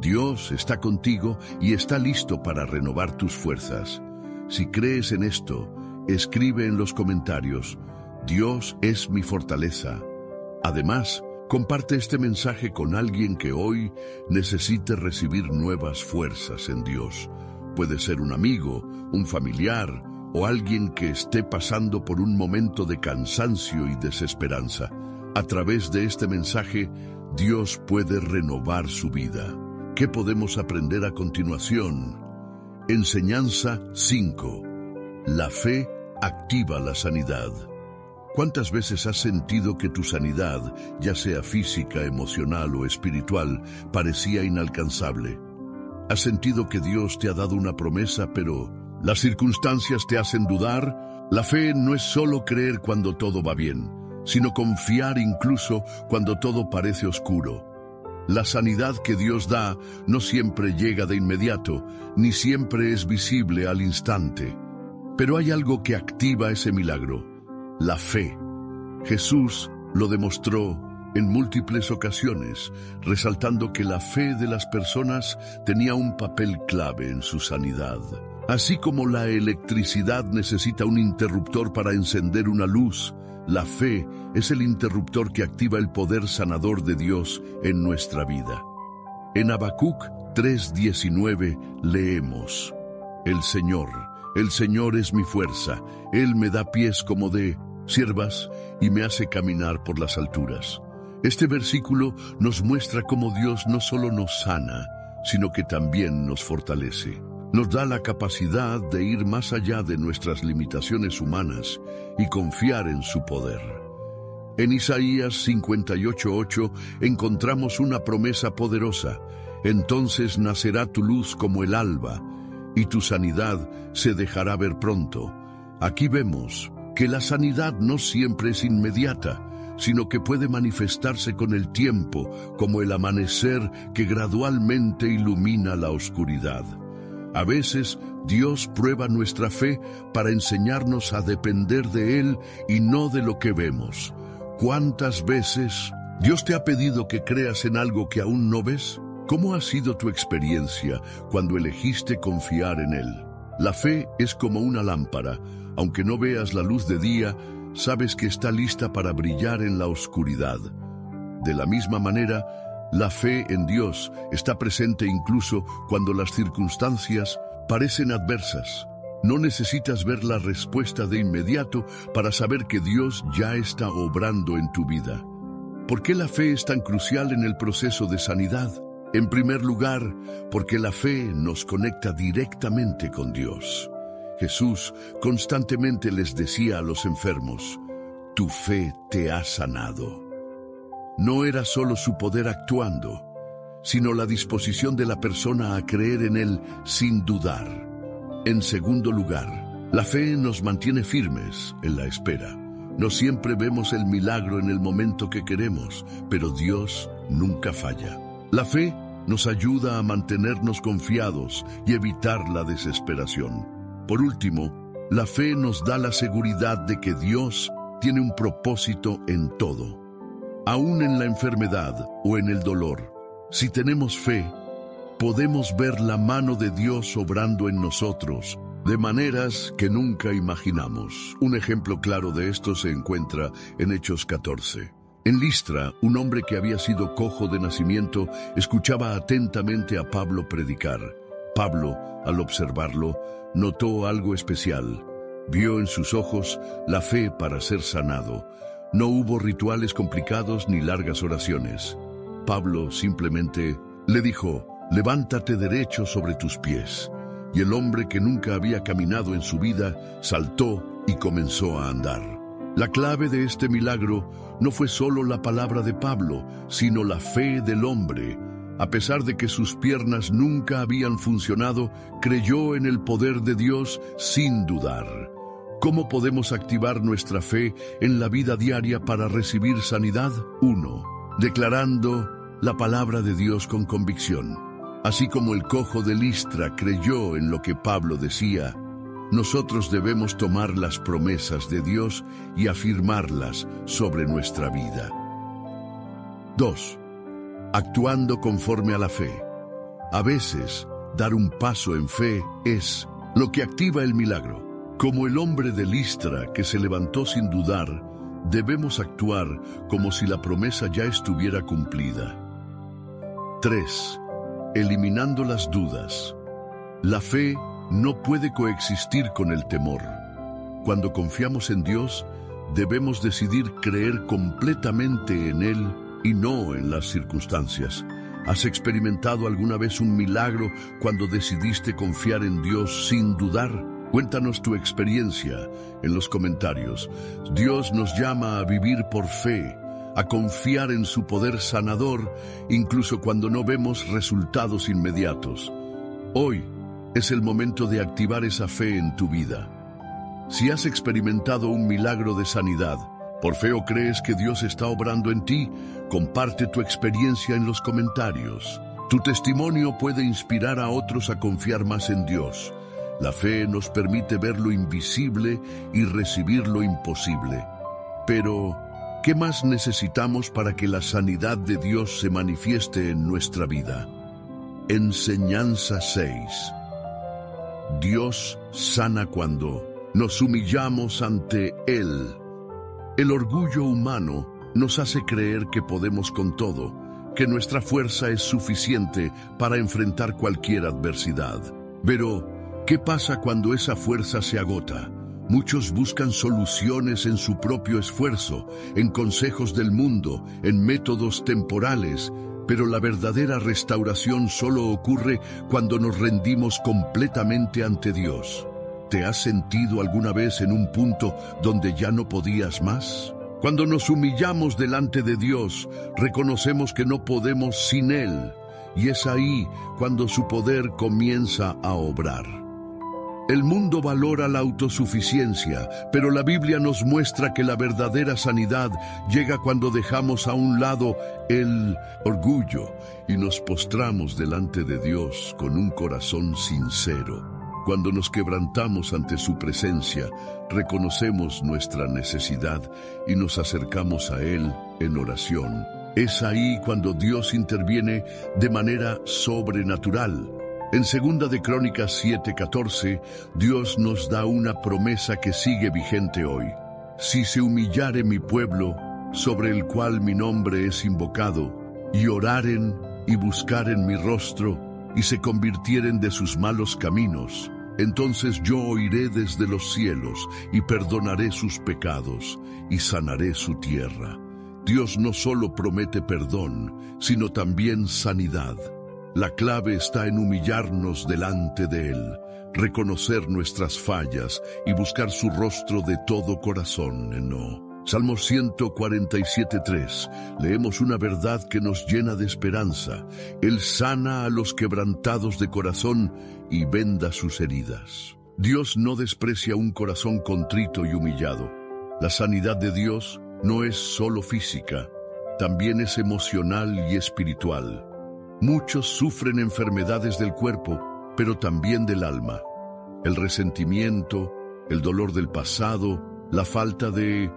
Dios está contigo y está listo para renovar tus fuerzas. Si crees en esto, escribe en los comentarios: Dios es mi fortaleza. Además, comparte este mensaje con alguien que hoy necesite recibir nuevas fuerzas en Dios. Puede ser un amigo, un familiar o alguien que esté pasando por un momento de cansancio y desesperanza. A través de este mensaje, Dios puede renovar su vida. ¿Qué podemos aprender a continuación? Enseñanza 5. La fe activa la sanidad. ¿Cuántas veces has sentido que tu sanidad, ya sea física, emocional o espiritual, parecía inalcanzable? ¿Has sentido que Dios te ha dado una promesa, pero las circunstancias te hacen dudar? La fe no es solo creer cuando todo va bien, sino confiar incluso cuando todo parece oscuro. La sanidad que Dios da no siempre llega de inmediato, ni siempre es visible al instante. Pero hay algo que activa ese milagro: la fe. Jesús lo demostró en múltiples ocasiones, resaltando que la fe de las personas tenía un papel clave en su sanidad. Así como la electricidad necesita un interruptor para encender una luz, la fe es el interruptor que activa el poder sanador de Dios en nuestra vida. En Habacuc 3:19 leemos: El Señor es mi fuerza, Él me da pies como de ciervas y me hace caminar por las alturas. Este versículo nos muestra cómo Dios no solo nos sana, sino que también nos fortalece. Nos da la capacidad de ir más allá de nuestras limitaciones humanas y confiar en su poder. En Isaías 58:8 encontramos una promesa poderosa: Entonces nacerá tu luz como el alba, y tu sanidad se dejará ver pronto. Aquí vemos que la sanidad no siempre es inmediata, sino que puede manifestarse con el tiempo, como el amanecer que gradualmente ilumina la oscuridad. A veces, Dios prueba nuestra fe para enseñarnos a depender de Él y no de lo que vemos. ¿Cuántas veces Dios te ha pedido que creas en algo que aún no ves? ¿Cómo ha sido tu experiencia cuando elegiste confiar en Él? La fe es como una lámpara. Aunque no veas la luz de día, sabes que está lista para brillar en la oscuridad. De la misma manera, la fe en Dios está presente incluso cuando las circunstancias parecen adversas. No necesitas ver la respuesta de inmediato para saber que Dios ya está obrando en tu vida. ¿Por qué la fe es tan crucial en el proceso de sanidad? En primer lugar, porque la fe nos conecta directamente con Dios. Jesús constantemente les decía a los enfermos: tu fe te ha sanado. No era solo su poder actuando, sino la disposición de la persona a creer en Él sin dudar. En segundo lugar, la fe nos mantiene firmes en la espera. No siempre vemos el milagro en el momento que queremos, pero Dios nunca falla. La fe nos ayuda a mantenernos confiados y evitar la desesperación. Por último, la fe nos da la seguridad de que Dios tiene un propósito en todo. Aún en la enfermedad o en el dolor, si tenemos fe, podemos ver la mano de Dios obrando en nosotros de maneras que nunca imaginamos. Un ejemplo claro de esto se encuentra en Hechos 14. En Listra, un hombre que había sido cojo de nacimiento escuchaba atentamente a Pablo predicar. Pablo, al observarlo, notó algo especial. Vio en sus ojos la fe para ser sanado. No hubo rituales complicados ni largas oraciones. Pablo simplemente le dijo: levántate derecho sobre tus pies. Y el hombre, que nunca había caminado en su vida, saltó y comenzó a andar. La clave de este milagro no fue solo la palabra de Pablo, sino la fe del hombre. A pesar de que sus piernas nunca habían funcionado, creyó en el poder de Dios sin dudar. ¿Cómo podemos activar nuestra fe en la vida diaria para recibir sanidad? 1. Declarando la palabra de Dios con convicción. Así como el cojo de Listra creyó en lo que Pablo decía, nosotros debemos tomar las promesas de Dios y afirmarlas sobre nuestra vida. 2. Actuando conforme a la fe. A veces, dar un paso en fe es lo que activa el milagro. Como el hombre de Listra que se levantó sin dudar, debemos actuar como si la promesa ya estuviera cumplida. 3. Eliminando las dudas. La fe no puede coexistir con el temor. Cuando confiamos en Dios, debemos decidir creer completamente en Él y no en las circunstancias. ¿Has experimentado alguna vez un milagro cuando decidiste confiar en Dios sin dudar? Cuéntanos tu experiencia en los comentarios. Dios nos llama a vivir por fe, a confiar en su poder sanador, incluso cuando no vemos resultados inmediatos. Hoy es el momento de activar esa fe en tu vida. Si has experimentado un milagro de sanidad, por fe o crees que Dios está obrando en ti, comparte tu experiencia en los comentarios. Tu testimonio puede inspirar a otros a confiar más en Dios. La fe nos permite ver lo invisible y recibir lo imposible. Pero, ¿qué más necesitamos para que la sanidad de Dios se manifieste en nuestra vida? Enseñanza 6. Dios sana cuando nos humillamos ante Él. El orgullo humano nos hace creer que podemos con todo, que nuestra fuerza es suficiente para enfrentar cualquier adversidad. Pero, ¿qué pasa cuando esa fuerza se agota? Muchos buscan soluciones en su propio esfuerzo, en consejos del mundo, en métodos temporales, pero la verdadera restauración solo ocurre cuando nos rendimos completamente ante Dios. ¿Te has sentido alguna vez en un punto donde ya no podías más? Cuando nos humillamos delante de Dios, reconocemos que no podemos sin Él, y es ahí cuando su poder comienza a obrar. El mundo valora la autosuficiencia, pero la Biblia nos muestra que la verdadera sanidad llega cuando dejamos a un lado el orgullo y nos postramos delante de Dios con un corazón sincero. Cuando nos quebrantamos ante su presencia, reconocemos nuestra necesidad y nos acercamos a Él en oración. Es ahí cuando Dios interviene de manera sobrenatural. En 2 de Crónicas 7:14, Dios nos da una promesa que sigue vigente hoy. Si se humillare mi pueblo, sobre el cual mi nombre es invocado, y oraren y buscaren mi rostro, y se convirtieren de sus malos caminos, entonces yo oiré desde los cielos y perdonaré sus pecados y sanaré su tierra. Dios no solo promete perdón, sino también sanidad. La clave está en humillarnos delante de Él, reconocer nuestras fallas y buscar su rostro de todo corazón. Salmo 147:3. Leemos una verdad que nos llena de esperanza. Él sana a los quebrantados de corazón y venda sus heridas. Dios no desprecia un corazón contrito y humillado. La sanidad de Dios no es solo física, también es emocional y espiritual. Muchos sufren enfermedades del cuerpo, pero también del alma. El resentimiento, el dolor del pasado, la falta de...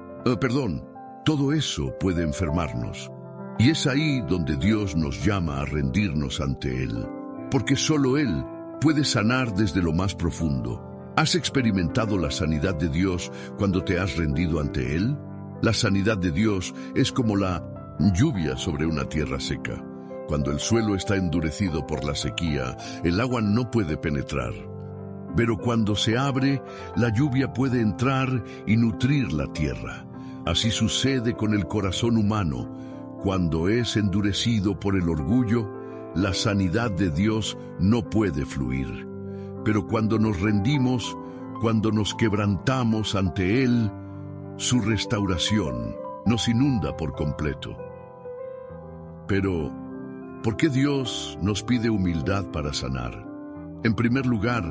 todo eso puede enfermarnos. Y es ahí donde Dios nos llama a rendirnos ante Él, porque solo Él puede sanar desde lo más profundo. ¿Has experimentado la sanidad de Dios cuando te has rendido ante Él? La sanidad de Dios es como la lluvia sobre una tierra seca. Cuando el suelo está endurecido por la sequía, el agua no puede penetrar. Pero cuando se abre, la lluvia puede entrar y nutrir la tierra. Así sucede con el corazón humano. Cuando es endurecido por el orgullo, la sanidad de Dios no puede fluir. Pero cuando nos rendimos, cuando nos quebrantamos ante Él, su restauración nos inunda por completo. Pero, ¿por qué Dios nos pide humildad para sanar? En primer lugar,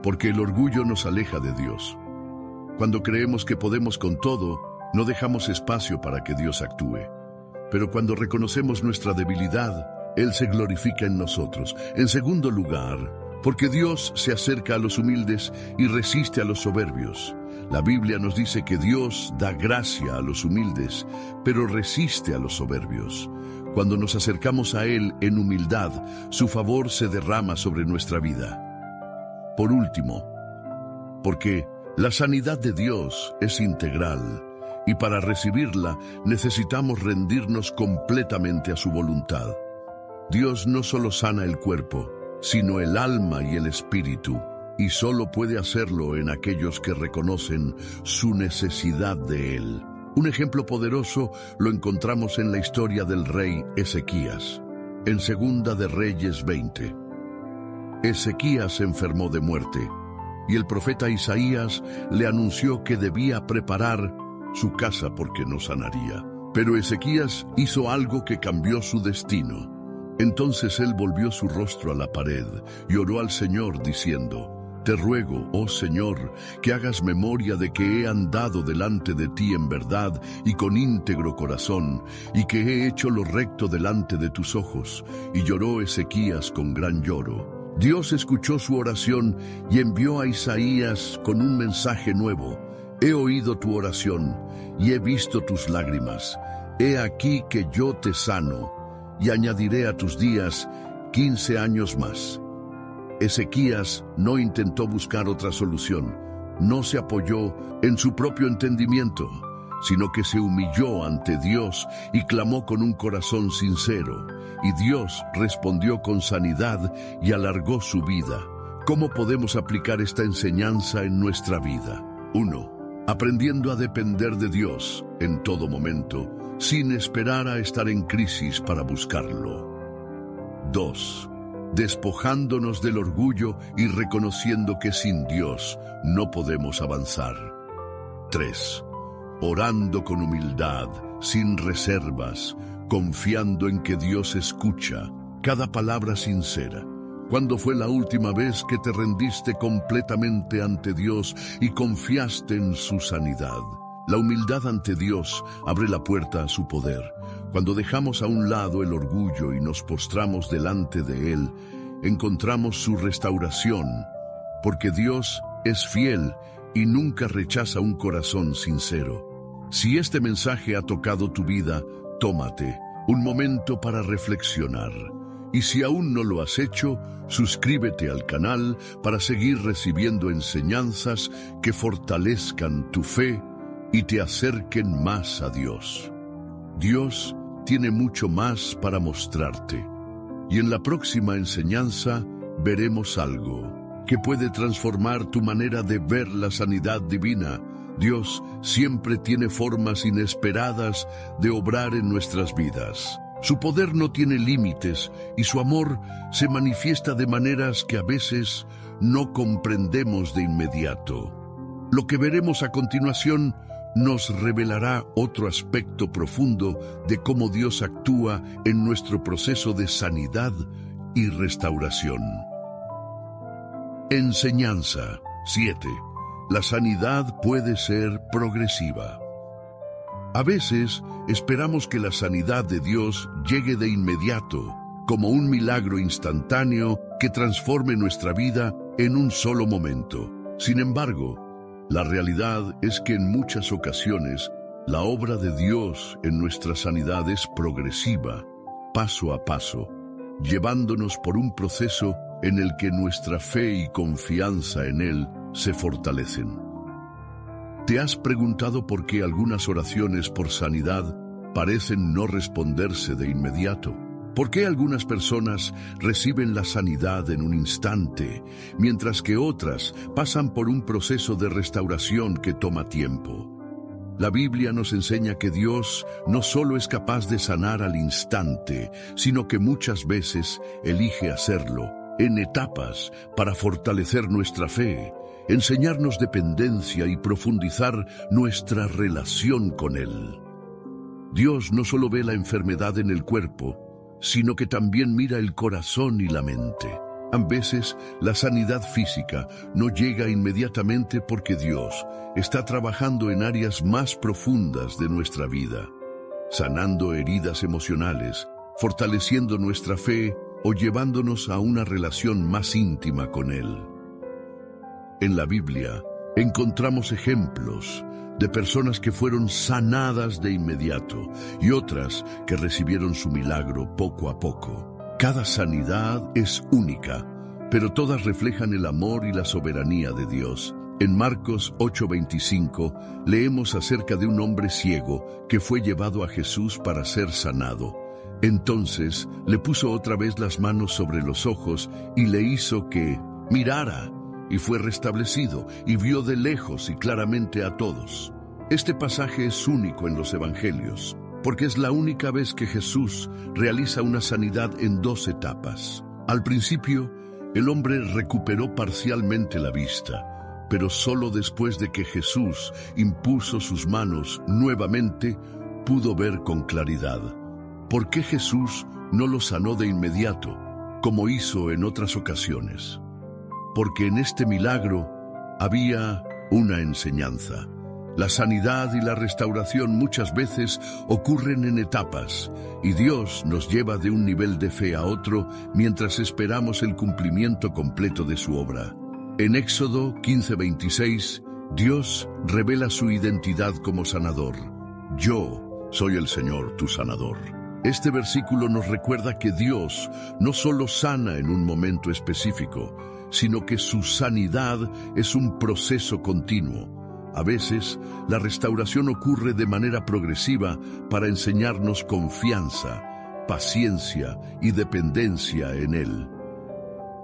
porque el orgullo nos aleja de Dios. Cuando creemos que podemos con todo, no dejamos espacio para que Dios actúe. Pero cuando reconocemos nuestra debilidad, Él se glorifica en nosotros. En segundo lugar, porque Dios se acerca a los humildes y resiste a los soberbios. La Biblia nos dice que Dios da gracia a los humildes, pero resiste a los soberbios. Cuando nos acercamos a Él en humildad, su favor se derrama sobre nuestra vida. Por último, porque la sanidad de Dios es integral, y para recibirla necesitamos rendirnos completamente a su voluntad. Dios no solo sana el cuerpo, sino el alma y el espíritu, y solo puede hacerlo en aquellos que reconocen su necesidad de Él. Un ejemplo poderoso lo encontramos en la historia del rey Ezequías, en Segunda de Reyes 20. Ezequías se enfermó de muerte, y el profeta Isaías le anunció que debía preparar su casa porque no sanaría. Pero Ezequías hizo algo que cambió su destino. Entonces él volvió su rostro a la pared y oró al Señor diciendo: Te ruego, oh Señor, que hagas memoria de que he andado delante de ti en verdad y con íntegro corazón, y que he hecho lo recto delante de tus ojos. Y lloró Ezequías con gran lloro. Dios escuchó su oración y envió a Isaías con un mensaje nuevo. He oído tu oración y he visto tus lágrimas. He aquí que yo te sano, y añadiré a tus días 15 años más. Ezequías no intentó buscar otra solución, no se apoyó en su propio entendimiento, sino que se humilló ante Dios y clamó con un corazón sincero, y Dios respondió con sanidad y alargó su vida. ¿Cómo podemos aplicar esta enseñanza en nuestra vida? 1. Aprendiendo a depender de Dios en todo momento, sin esperar a estar en crisis para buscarlo. 2. Despojándonos del orgullo y reconociendo que sin Dios no podemos avanzar. 3. Orando con humildad, sin reservas, confiando en que Dios escucha cada palabra sincera. ¿Cuándo fue la última vez que te rendiste completamente ante Dios y confiaste en su sanidad? La humildad ante Dios abre la puerta a su poder. Cuando dejamos a un lado el orgullo y nos postramos delante de Él, encontramos su restauración, porque Dios es fiel y nunca rechaza un corazón sincero. Si este mensaje ha tocado tu vida, tómate un momento para reflexionar. Y si aún no lo has hecho, suscríbete al canal para seguir recibiendo enseñanzas que fortalezcan tu fe y te acerquen más a Dios. Dios tiene mucho más para mostrarte. Y en la próxima enseñanza veremos algo que puede transformar tu manera de ver la sanidad divina. Dios siempre tiene formas inesperadas de obrar en nuestras vidas. Su poder no tiene límites y su amor se manifiesta de maneras que a veces no comprendemos de inmediato. Lo que veremos a continuación nos revelará otro aspecto profundo de cómo Dios actúa en nuestro proceso de sanidad y restauración. Enseñanza 7. La sanidad puede ser progresiva. A veces esperamos que la sanidad de Dios llegue de inmediato, como un milagro instantáneo que transforme nuestra vida en un solo momento. Sin embargo, la realidad es que en muchas ocasiones la obra de Dios en nuestra sanidad es progresiva, paso a paso, llevándonos por un proceso en el que nuestra fe y confianza en Él se fortalecen. ¿Te has preguntado por qué algunas oraciones por sanidad parecen no responderse de inmediato? ¿Por qué algunas personas reciben la sanidad en un instante, mientras que otras pasan por un proceso de restauración que toma tiempo? La Biblia nos enseña que Dios no solo es capaz de sanar al instante, sino que muchas veces elige hacerlo en etapas para fortalecer nuestra fe, enseñarnos dependencia y profundizar nuestra relación con Él. Dios no solo ve la enfermedad en el cuerpo, sino que también mira el corazón y la mente. A veces, la sanidad física no llega inmediatamente porque Dios está trabajando en áreas más profundas de nuestra vida, sanando heridas emocionales, fortaleciendo nuestra fe o llevándonos a una relación más íntima con Él. En la Biblia encontramos ejemplos de personas que fueron sanadas de inmediato y otras que recibieron su milagro poco a poco. Cada sanidad es única, pero todas reflejan el amor y la soberanía de Dios. En Marcos 8:25 leemos acerca de un hombre ciego que fue llevado a Jesús para ser sanado. Entonces le puso otra vez las manos sobre los ojos y le hizo que mirara, y fue restablecido, y vio de lejos y claramente a todos. Este pasaje es único en los Evangelios, porque es la única vez que Jesús realiza una sanidad en dos etapas. Al principio, el hombre recuperó parcialmente la vista, pero solo después de que Jesús impuso sus manos nuevamente, pudo ver con claridad. ¿Por qué Jesús no lo sanó de inmediato, como hizo en otras ocasiones? Porque en este milagro había una enseñanza. La sanidad y la restauración muchas veces ocurren en etapas, y Dios nos lleva de un nivel de fe a otro mientras esperamos el cumplimiento completo de su obra. En Éxodo 15:26, Dios revela su identidad como sanador. Yo soy el Señor, tu sanador. Este versículo nos recuerda que Dios no solo sana en un momento específico, sino que su sanidad es un proceso continuo. A veces, la restauración ocurre de manera progresiva para enseñarnos confianza, paciencia y dependencia en Él.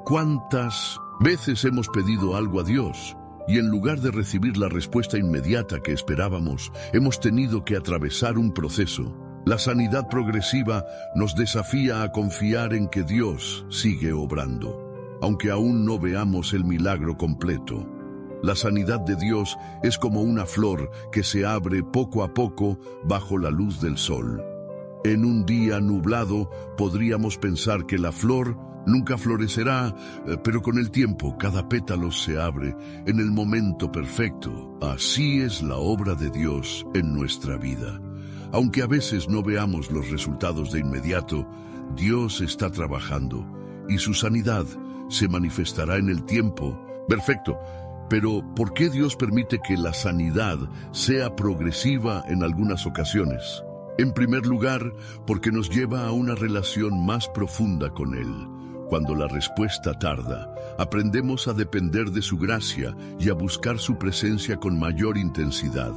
¿Cuántas veces hemos pedido algo a Dios y en lugar de recibir la respuesta inmediata que esperábamos, hemos tenido que atravesar un proceso? La sanidad progresiva nos desafía a confiar en que Dios sigue obrando, aunque aún no veamos el milagro completo. La sanidad de Dios es como una flor que se abre poco a poco bajo la luz del sol. En un día nublado podríamos pensar que la flor nunca florecerá, pero con el tiempo cada pétalo se abre en el momento perfecto. Así es la obra de Dios en nuestra vida. Aunque a veces no veamos los resultados de inmediato, Dios está trabajando y su sanidad se manifestará en el tiempo. Perfecto. Pero, ¿por qué Dios permite que la sanidad sea progresiva en algunas ocasiones? En primer lugar, porque nos lleva a una relación más profunda con Él. Cuando la respuesta tarda, aprendemos a depender de su gracia y a buscar su presencia con mayor intensidad.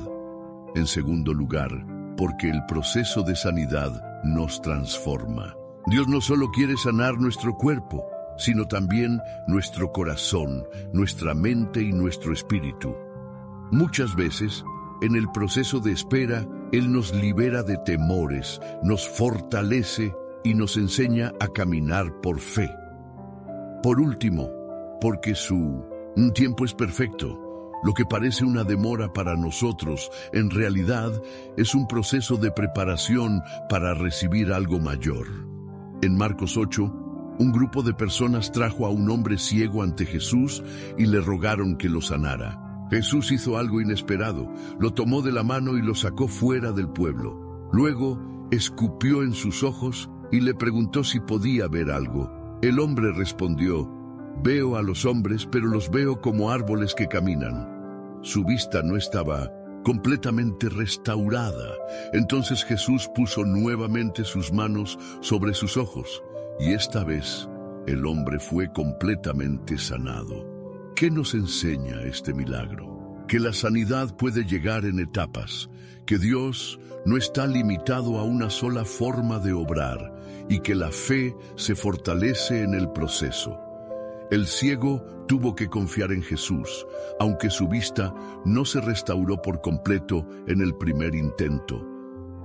En segundo lugar, porque el proceso de sanidad nos transforma. Dios no solo quiere sanar nuestro cuerpo, sino también nuestro corazón, nuestra mente y nuestro espíritu. Muchas veces, en el proceso de espera, Él nos libera de temores, nos fortalece y nos enseña a caminar por fe. Por último, porque su tiempo es perfecto. Lo que parece una demora para nosotros, en realidad, es un proceso de preparación para recibir algo mayor. En Marcos 8, un grupo de personas trajo a un hombre ciego ante Jesús y le rogaron que lo sanara. Jesús hizo algo inesperado, lo tomó de la mano y lo sacó fuera del pueblo. Luego, escupió en sus ojos y le preguntó si podía ver algo. El hombre respondió: «Veo a los hombres, pero los veo como árboles que caminan». Su vista no estaba completamente restaurada. Entonces Jesús puso nuevamente sus manos sobre sus ojos, y esta vez el hombre fue completamente sanado. ¿Qué nos enseña este milagro? Que la sanidad puede llegar en etapas, que Dios no está limitado a una sola forma de obrar, y que la fe se fortalece en el proceso. El ciego tuvo que confiar en Jesús, aunque su vista no se restauró por completo en el primer intento.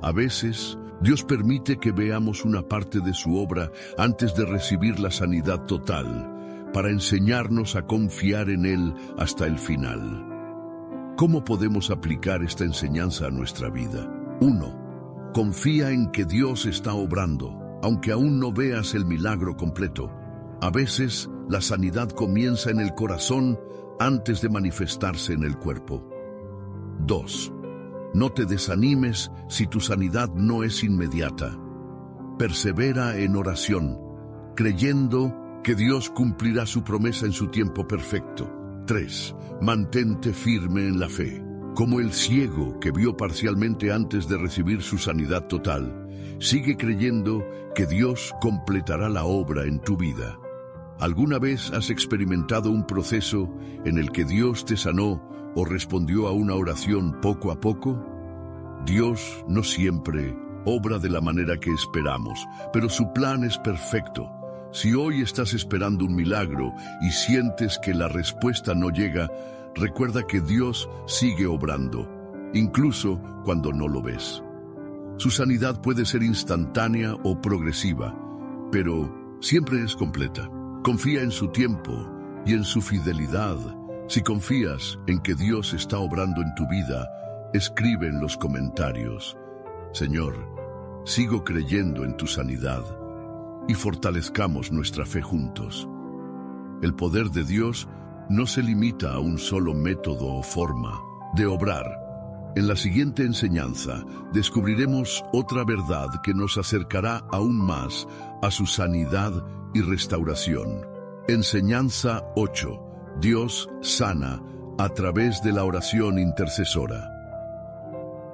A veces, Dios permite que veamos una parte de su obra antes de recibir la sanidad total, para enseñarnos a confiar en Él hasta el final. ¿Cómo podemos aplicar esta enseñanza a nuestra vida? 1. Confía en que Dios está obrando, aunque aún no veas el milagro completo. A veces, la sanidad comienza en el corazón antes de manifestarse en el cuerpo. 2. No te desanimes si tu sanidad no es inmediata. Persevera en oración, creyendo que Dios cumplirá su promesa en su tiempo perfecto. 3. Mantente firme en la fe. Como el ciego que vio parcialmente antes de recibir su sanidad total, sigue creyendo que Dios completará la obra en tu vida. ¿Alguna vez has experimentado un proceso en el que Dios te sanó o respondió a una oración poco a poco? Dios no siempre obra de la manera que esperamos, pero su plan es perfecto. Si hoy estás esperando un milagro y sientes que la respuesta no llega, recuerda que Dios sigue obrando, incluso cuando no lo ves. Su sanidad puede ser instantánea o progresiva, pero siempre es completa. Confía en su tiempo y en su fidelidad. Si confías en que Dios está obrando en tu vida, escribe en los comentarios: Señor, sigo creyendo en tu sanidad, y fortalezcamos nuestra fe juntos. El poder de Dios no se limita a un solo método o forma de obrar. En la siguiente enseñanza descubriremos otra verdad que nos acercará aún más a su sanidad y restauración. Enseñanza 8. Dios sana a través de la oración intercesora.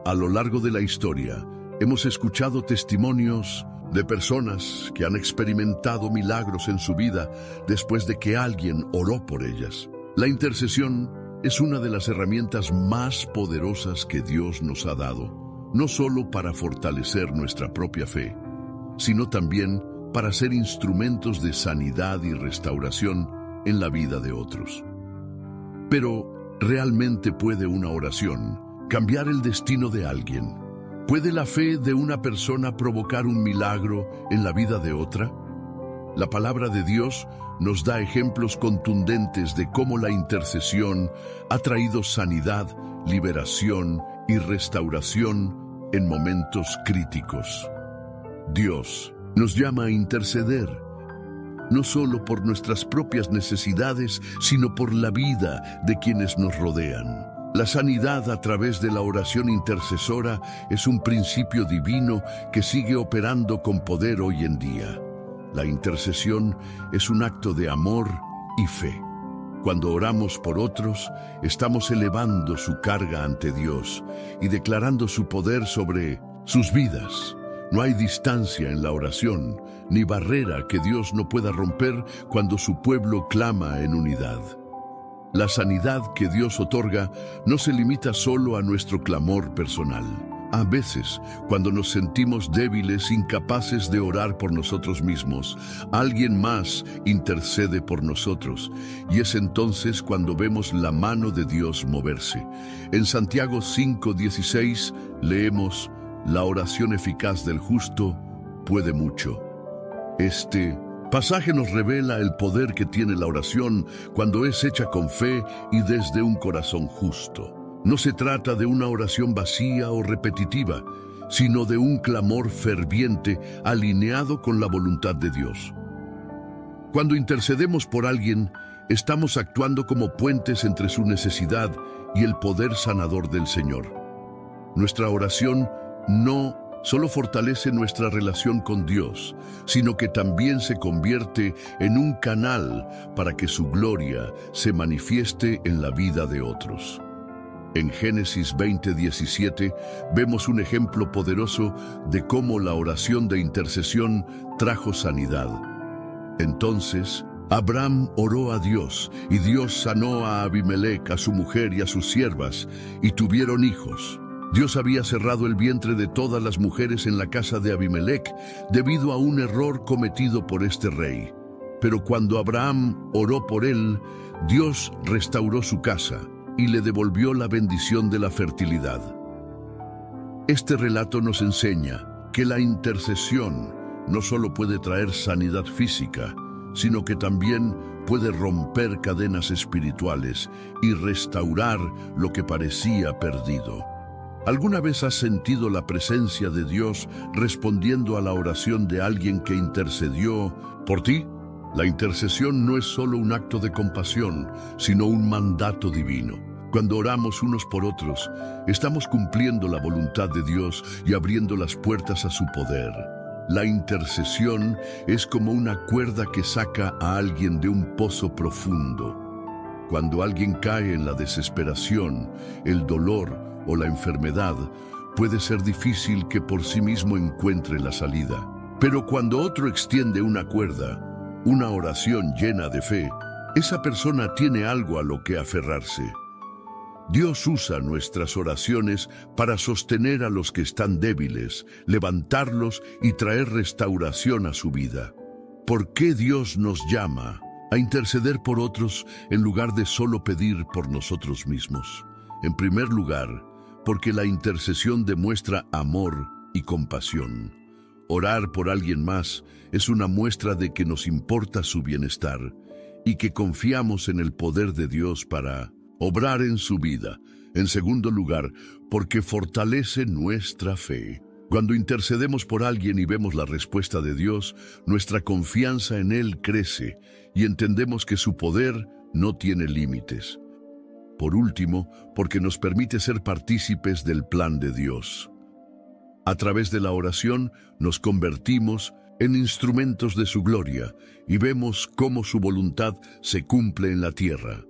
A lo largo de la historia, hemos escuchado testimonios de personas que han experimentado milagros en su vida después de que alguien oró por ellas. La intercesión es una de las herramientas más poderosas que Dios nos ha dado, no solo para fortalecer nuestra propia fe, sino también para ser instrumentos de sanidad y restauración en la vida de otros. Pero, ¿realmente puede una oración cambiar el destino de alguien? ¿Puede la fe de una persona provocar un milagro en la vida de otra? La palabra de Dios nos da ejemplos contundentes de cómo la intercesión ha traído sanidad, liberación y restauración en momentos críticos. Dios nos llama a interceder, no solo por nuestras propias necesidades, sino por la vida de quienes nos rodean. La sanidad a través de la oración intercesora es un principio divino que sigue operando con poder hoy en día. La intercesión es un acto de amor y fe. Cuando oramos por otros, estamos elevando su carga ante Dios y declarando su poder sobre sus vidas. No hay distancia en la oración, ni barrera que Dios no pueda romper cuando su pueblo clama en unidad. La sanidad que Dios otorga no se limita solo a nuestro clamor personal. A veces, cuando nos sentimos débiles, incapaces de orar por nosotros mismos, alguien más intercede por nosotros, y es entonces cuando vemos la mano de Dios moverse. En Santiago 5:16 leemos: la oración eficaz del justo puede mucho. Este pasaje nos revela el poder que tiene la oración cuando es hecha con fe y desde un corazón justo. No se trata de una oración vacía o repetitiva, sino de un clamor ferviente alineado con la voluntad de Dios. Cuando intercedemos por alguien, estamos actuando como puentes entre su necesidad y el poder sanador del Señor. Nuestra oración no solo fortalece nuestra relación con Dios, sino que también se convierte en un canal para que su gloria se manifieste en la vida de otros. En Génesis 20:17 vemos un ejemplo poderoso de cómo la oración de intercesión trajo sanidad. Entonces, Abraham oró a Dios, y Dios sanó a Abimelec, a su mujer y a sus siervas, y tuvieron hijos. Dios había cerrado el vientre de todas las mujeres en la casa de Abimelec debido a un error cometido por este rey. Pero cuando Abraham oró por él, Dios restauró su casa y le devolvió la bendición de la fertilidad. Este relato nos enseña que la intercesión no solo puede traer sanidad física, sino que también puede romper cadenas espirituales y restaurar lo que parecía perdido. ¿Alguna vez has sentido la presencia de Dios respondiendo a la oración de alguien que intercedió por ti? La intercesión no es solo un acto de compasión, sino un mandato divino. Cuando oramos unos por otros, estamos cumpliendo la voluntad de Dios y abriendo las puertas a su poder. La intercesión es como una cuerda que saca a alguien de un pozo profundo. Cuando alguien cae en la desesperación, el dolor o la enfermedad, puede ser difícil que por sí mismo encuentre la salida. Pero cuando otro extiende una cuerda, una oración llena de fe, esa persona tiene algo a lo que aferrarse. Dios usa nuestras oraciones para sostener a los que están débiles, levantarlos y traer restauración a su vida. ¿Por qué Dios nos llama a interceder por otros en lugar de solo pedir por nosotros mismos? En primer lugar, porque la intercesión demuestra amor y compasión. Orar por alguien más es una muestra de que nos importa su bienestar y que confiamos en el poder de Dios para obrar en su vida. En segundo lugar, porque fortalece nuestra fe. Cuando intercedemos por alguien y vemos la respuesta de Dios, nuestra confianza en Él crece y entendemos que su poder no tiene límites. Por último, porque nos permite ser partícipes del plan de Dios. A través de la oración nos convertimos en instrumentos de su gloria y vemos cómo su voluntad se cumple en la tierra.